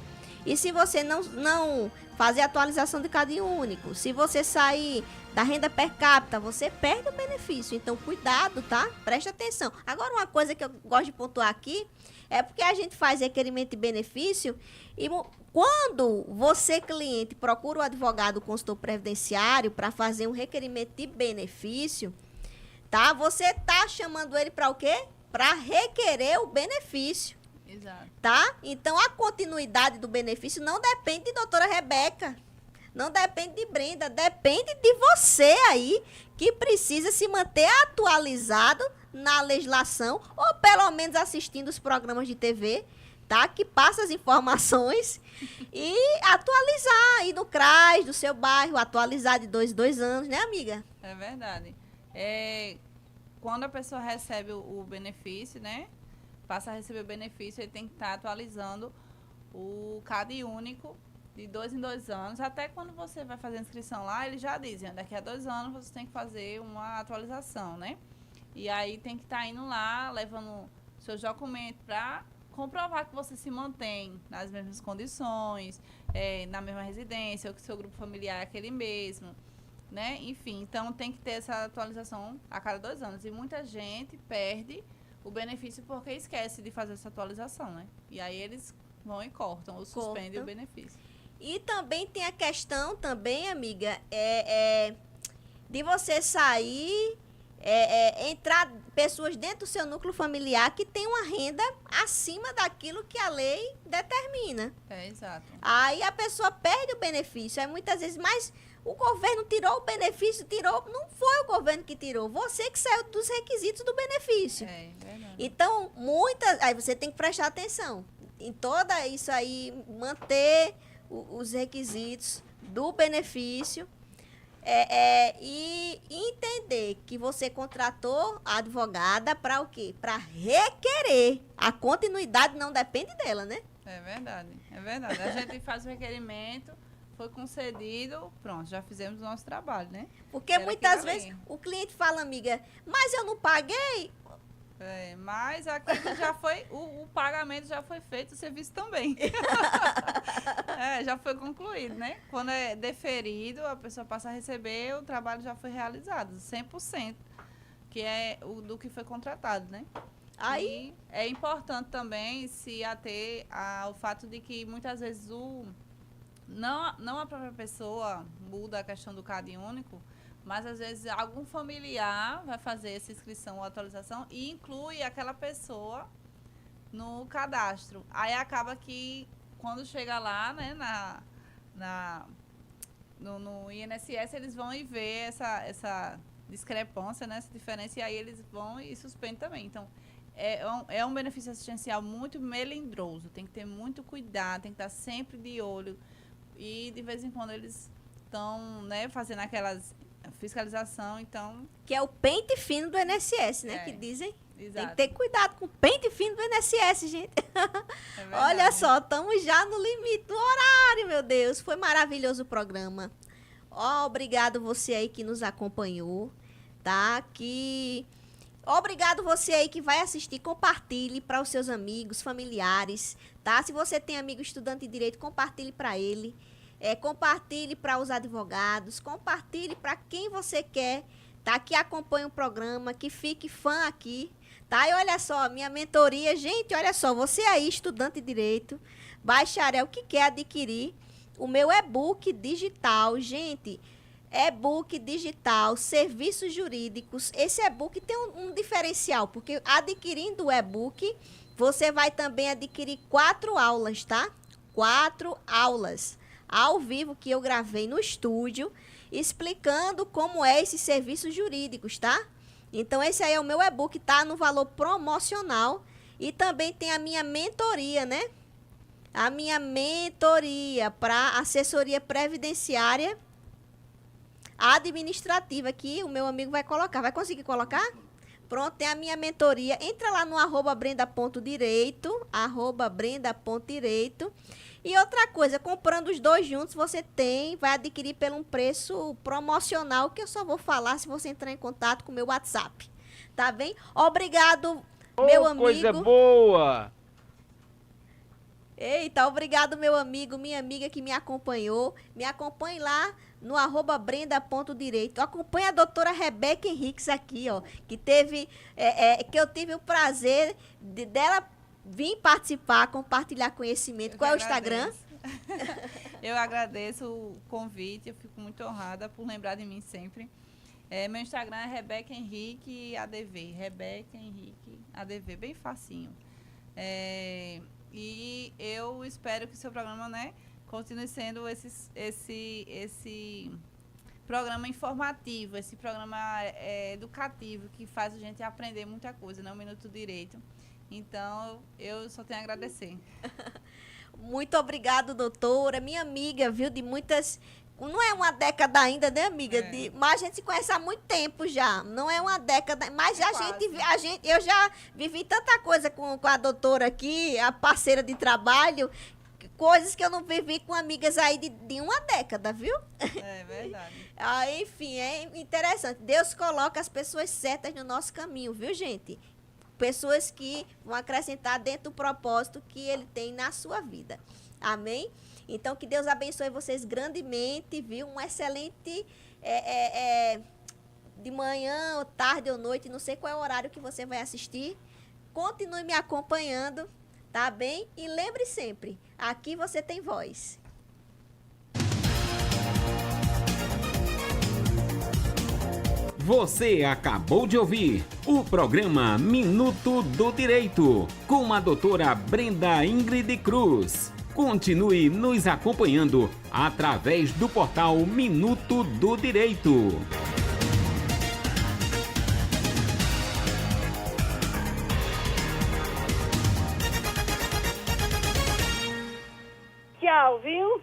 e se você não fazer a atualização de cadastro único, se você sair da renda per capita, você perde o benefício. Então, cuidado, tá? Preste atenção. Agora, uma coisa que eu gosto de pontuar aqui é porque a gente faz requerimento de benefício e quando você, cliente, procura o advogado consultor previdenciário para fazer um requerimento de benefício, tá? Você tá chamando ele para o quê? Para requerer o benefício. Exato. Tá? Então, a continuidade do benefício não depende de doutora Rebeca. Não depende de Brenda, depende de você aí, que precisa se manter atualizado na legislação, ou pelo menos assistindo os programas de TV, tá? Que passa as informações e atualizar aí no CRAS, do seu bairro, atualizar de 2 anos, né, amiga? É verdade. Quando a pessoa recebe o benefício, né? Passa a receber o benefício, ele tem que estar atualizando o CAD único de 2 em 2 anos. Até quando você vai fazer a inscrição lá, eles já dizem, daqui a 2 anos você tem que fazer uma atualização, né? E aí tem que estar indo lá, levando seus documentos para comprovar que você se mantém nas mesmas condições, na mesma residência, ou que seu grupo familiar é aquele mesmo, né? Enfim, então tem que ter essa atualização a cada 2 anos. E muita gente perde o benefício porque esquece de fazer essa atualização, né? E aí eles vão e cortam ou suspendem o benefício. E também tem a questão, também, amiga, de você sair, entrar pessoas dentro do seu núcleo familiar que tem uma renda acima daquilo que a lei determina. Exato. Aí a pessoa perde o benefício. Aí muitas vezes, mas o governo tirou o benefício, não foi o governo que tirou, você que saiu dos requisitos do benefício. Verdade. Então, aí você tem que prestar atenção em toda isso aí, manter os requisitos do benefício e entender que você contratou a advogada para o quê? Para requerer. A continuidade não depende dela, né? É verdade. A gente faz o requerimento, foi concedido, pronto, já fizemos o nosso trabalho, né? Porque muitas vezes o cliente fala, amiga, mas eu não paguei. Mas aquilo já foi, o pagamento já foi feito, o serviço também. Já foi concluído, né? Quando é deferido, a pessoa passa a receber, o trabalho já foi realizado, 100%, que é do que foi contratado, né? Aí é importante também se ater ao fato de que muitas vezes não a própria pessoa muda a questão do CAD único, mas às vezes algum familiar vai fazer essa inscrição ou atualização e inclui aquela pessoa no cadastro. Aí acaba que quando chega lá, né, no INSS, eles vão e ver essa discrepância, né, essa diferença, e aí eles vão e suspendem também. Então, é um benefício assistencial muito melindroso, tem que ter muito cuidado, tem que estar sempre de olho. E de vez em quando eles estão, né, fazendo aquelas fiscalização, então... Que é o pente fino do INSS, né? Que dizem. Exato. Tem que ter cuidado com o pente fino do INSS, gente. Olha só, estamos já no limite do horário, meu Deus. Foi maravilhoso o programa. Obrigado você aí que nos acompanhou, tá? Obrigado você aí que vai assistir, compartilhe para os seus amigos, familiares, tá? Se você tem amigo estudante de direito, compartilhe para ele. Compartilhe para os advogados, compartilhe para quem você quer, tá? Que acompanhe o programa, que fique fã aqui, tá? E olha só, minha mentoria, gente, olha só, você aí, estudante de direito, bacharel que quer adquirir o meu e-book digital, gente, e-book digital, serviços jurídicos. Esse e-book tem um diferencial, porque adquirindo o e-book, você vai também adquirir 4 aulas, tá? 4 aulas ao vivo que eu gravei no estúdio, explicando como é esses serviços jurídicos, tá? Então, esse aí é o meu e-book, tá no valor promocional. E também tem a minha mentoria, né? A minha mentoria para assessoria previdenciária administrativa, que o meu amigo vai colocar. Vai conseguir colocar? Pronto, tem a minha mentoria. Entra lá no @brenda.direito, @brenda.direito. E outra coisa, comprando os dois juntos, você vai adquirir por um preço promocional, que eu só vou falar se você entrar em contato com o meu WhatsApp. Tá bem? Obrigado, meu amigo. Coisa boa! Eita, obrigado, meu amigo, minha amiga que me acompanhou. Me acompanhe lá no @brenda.direito. Acompanhe a doutora Rebeca Henriques aqui, ó, que eu tive o prazer dela vir participar, compartilhar conhecimento. Qual é o Instagram? Eu agradeço o convite, eu fico muito honrada por lembrar de mim sempre. Meu Instagram é Rebeca Henrique ADV. Rebeca Henrique ADV, bem facinho. E eu espero que o seu programa, né, continue sendo esse programa informativo, esse programa educativo, que faz a gente aprender muita coisa, né? O Minuto do Direito. Então, eu só tenho a agradecer. Muito obrigado, doutora. Minha amiga, viu, de muitas... Não é uma década ainda, né, amiga? Mas a gente se conhece há muito tempo já. Não é uma década, mas eu já vivi tanta coisa com a doutora aqui, a parceira de trabalho, coisas que eu não vivi com amigas aí de uma década, viu? É verdade. Enfim, é interessante. Deus coloca as pessoas certas no nosso caminho, viu, gente? Pessoas que vão acrescentar dentro do propósito que ele tem na sua vida. Amém? Então, que Deus abençoe vocês grandemente, viu? Um excelente de manhã, ou tarde ou noite, não sei qual é o horário que você vai assistir. Continue me acompanhando, tá bem? E lembre sempre, aqui você tem voz. Você acabou de ouvir o programa Minuto do Direito, com a doutora Brenda Ingrid Cruz. Continue nos acompanhando através do portal Minuto do Direito. Tchau, viu?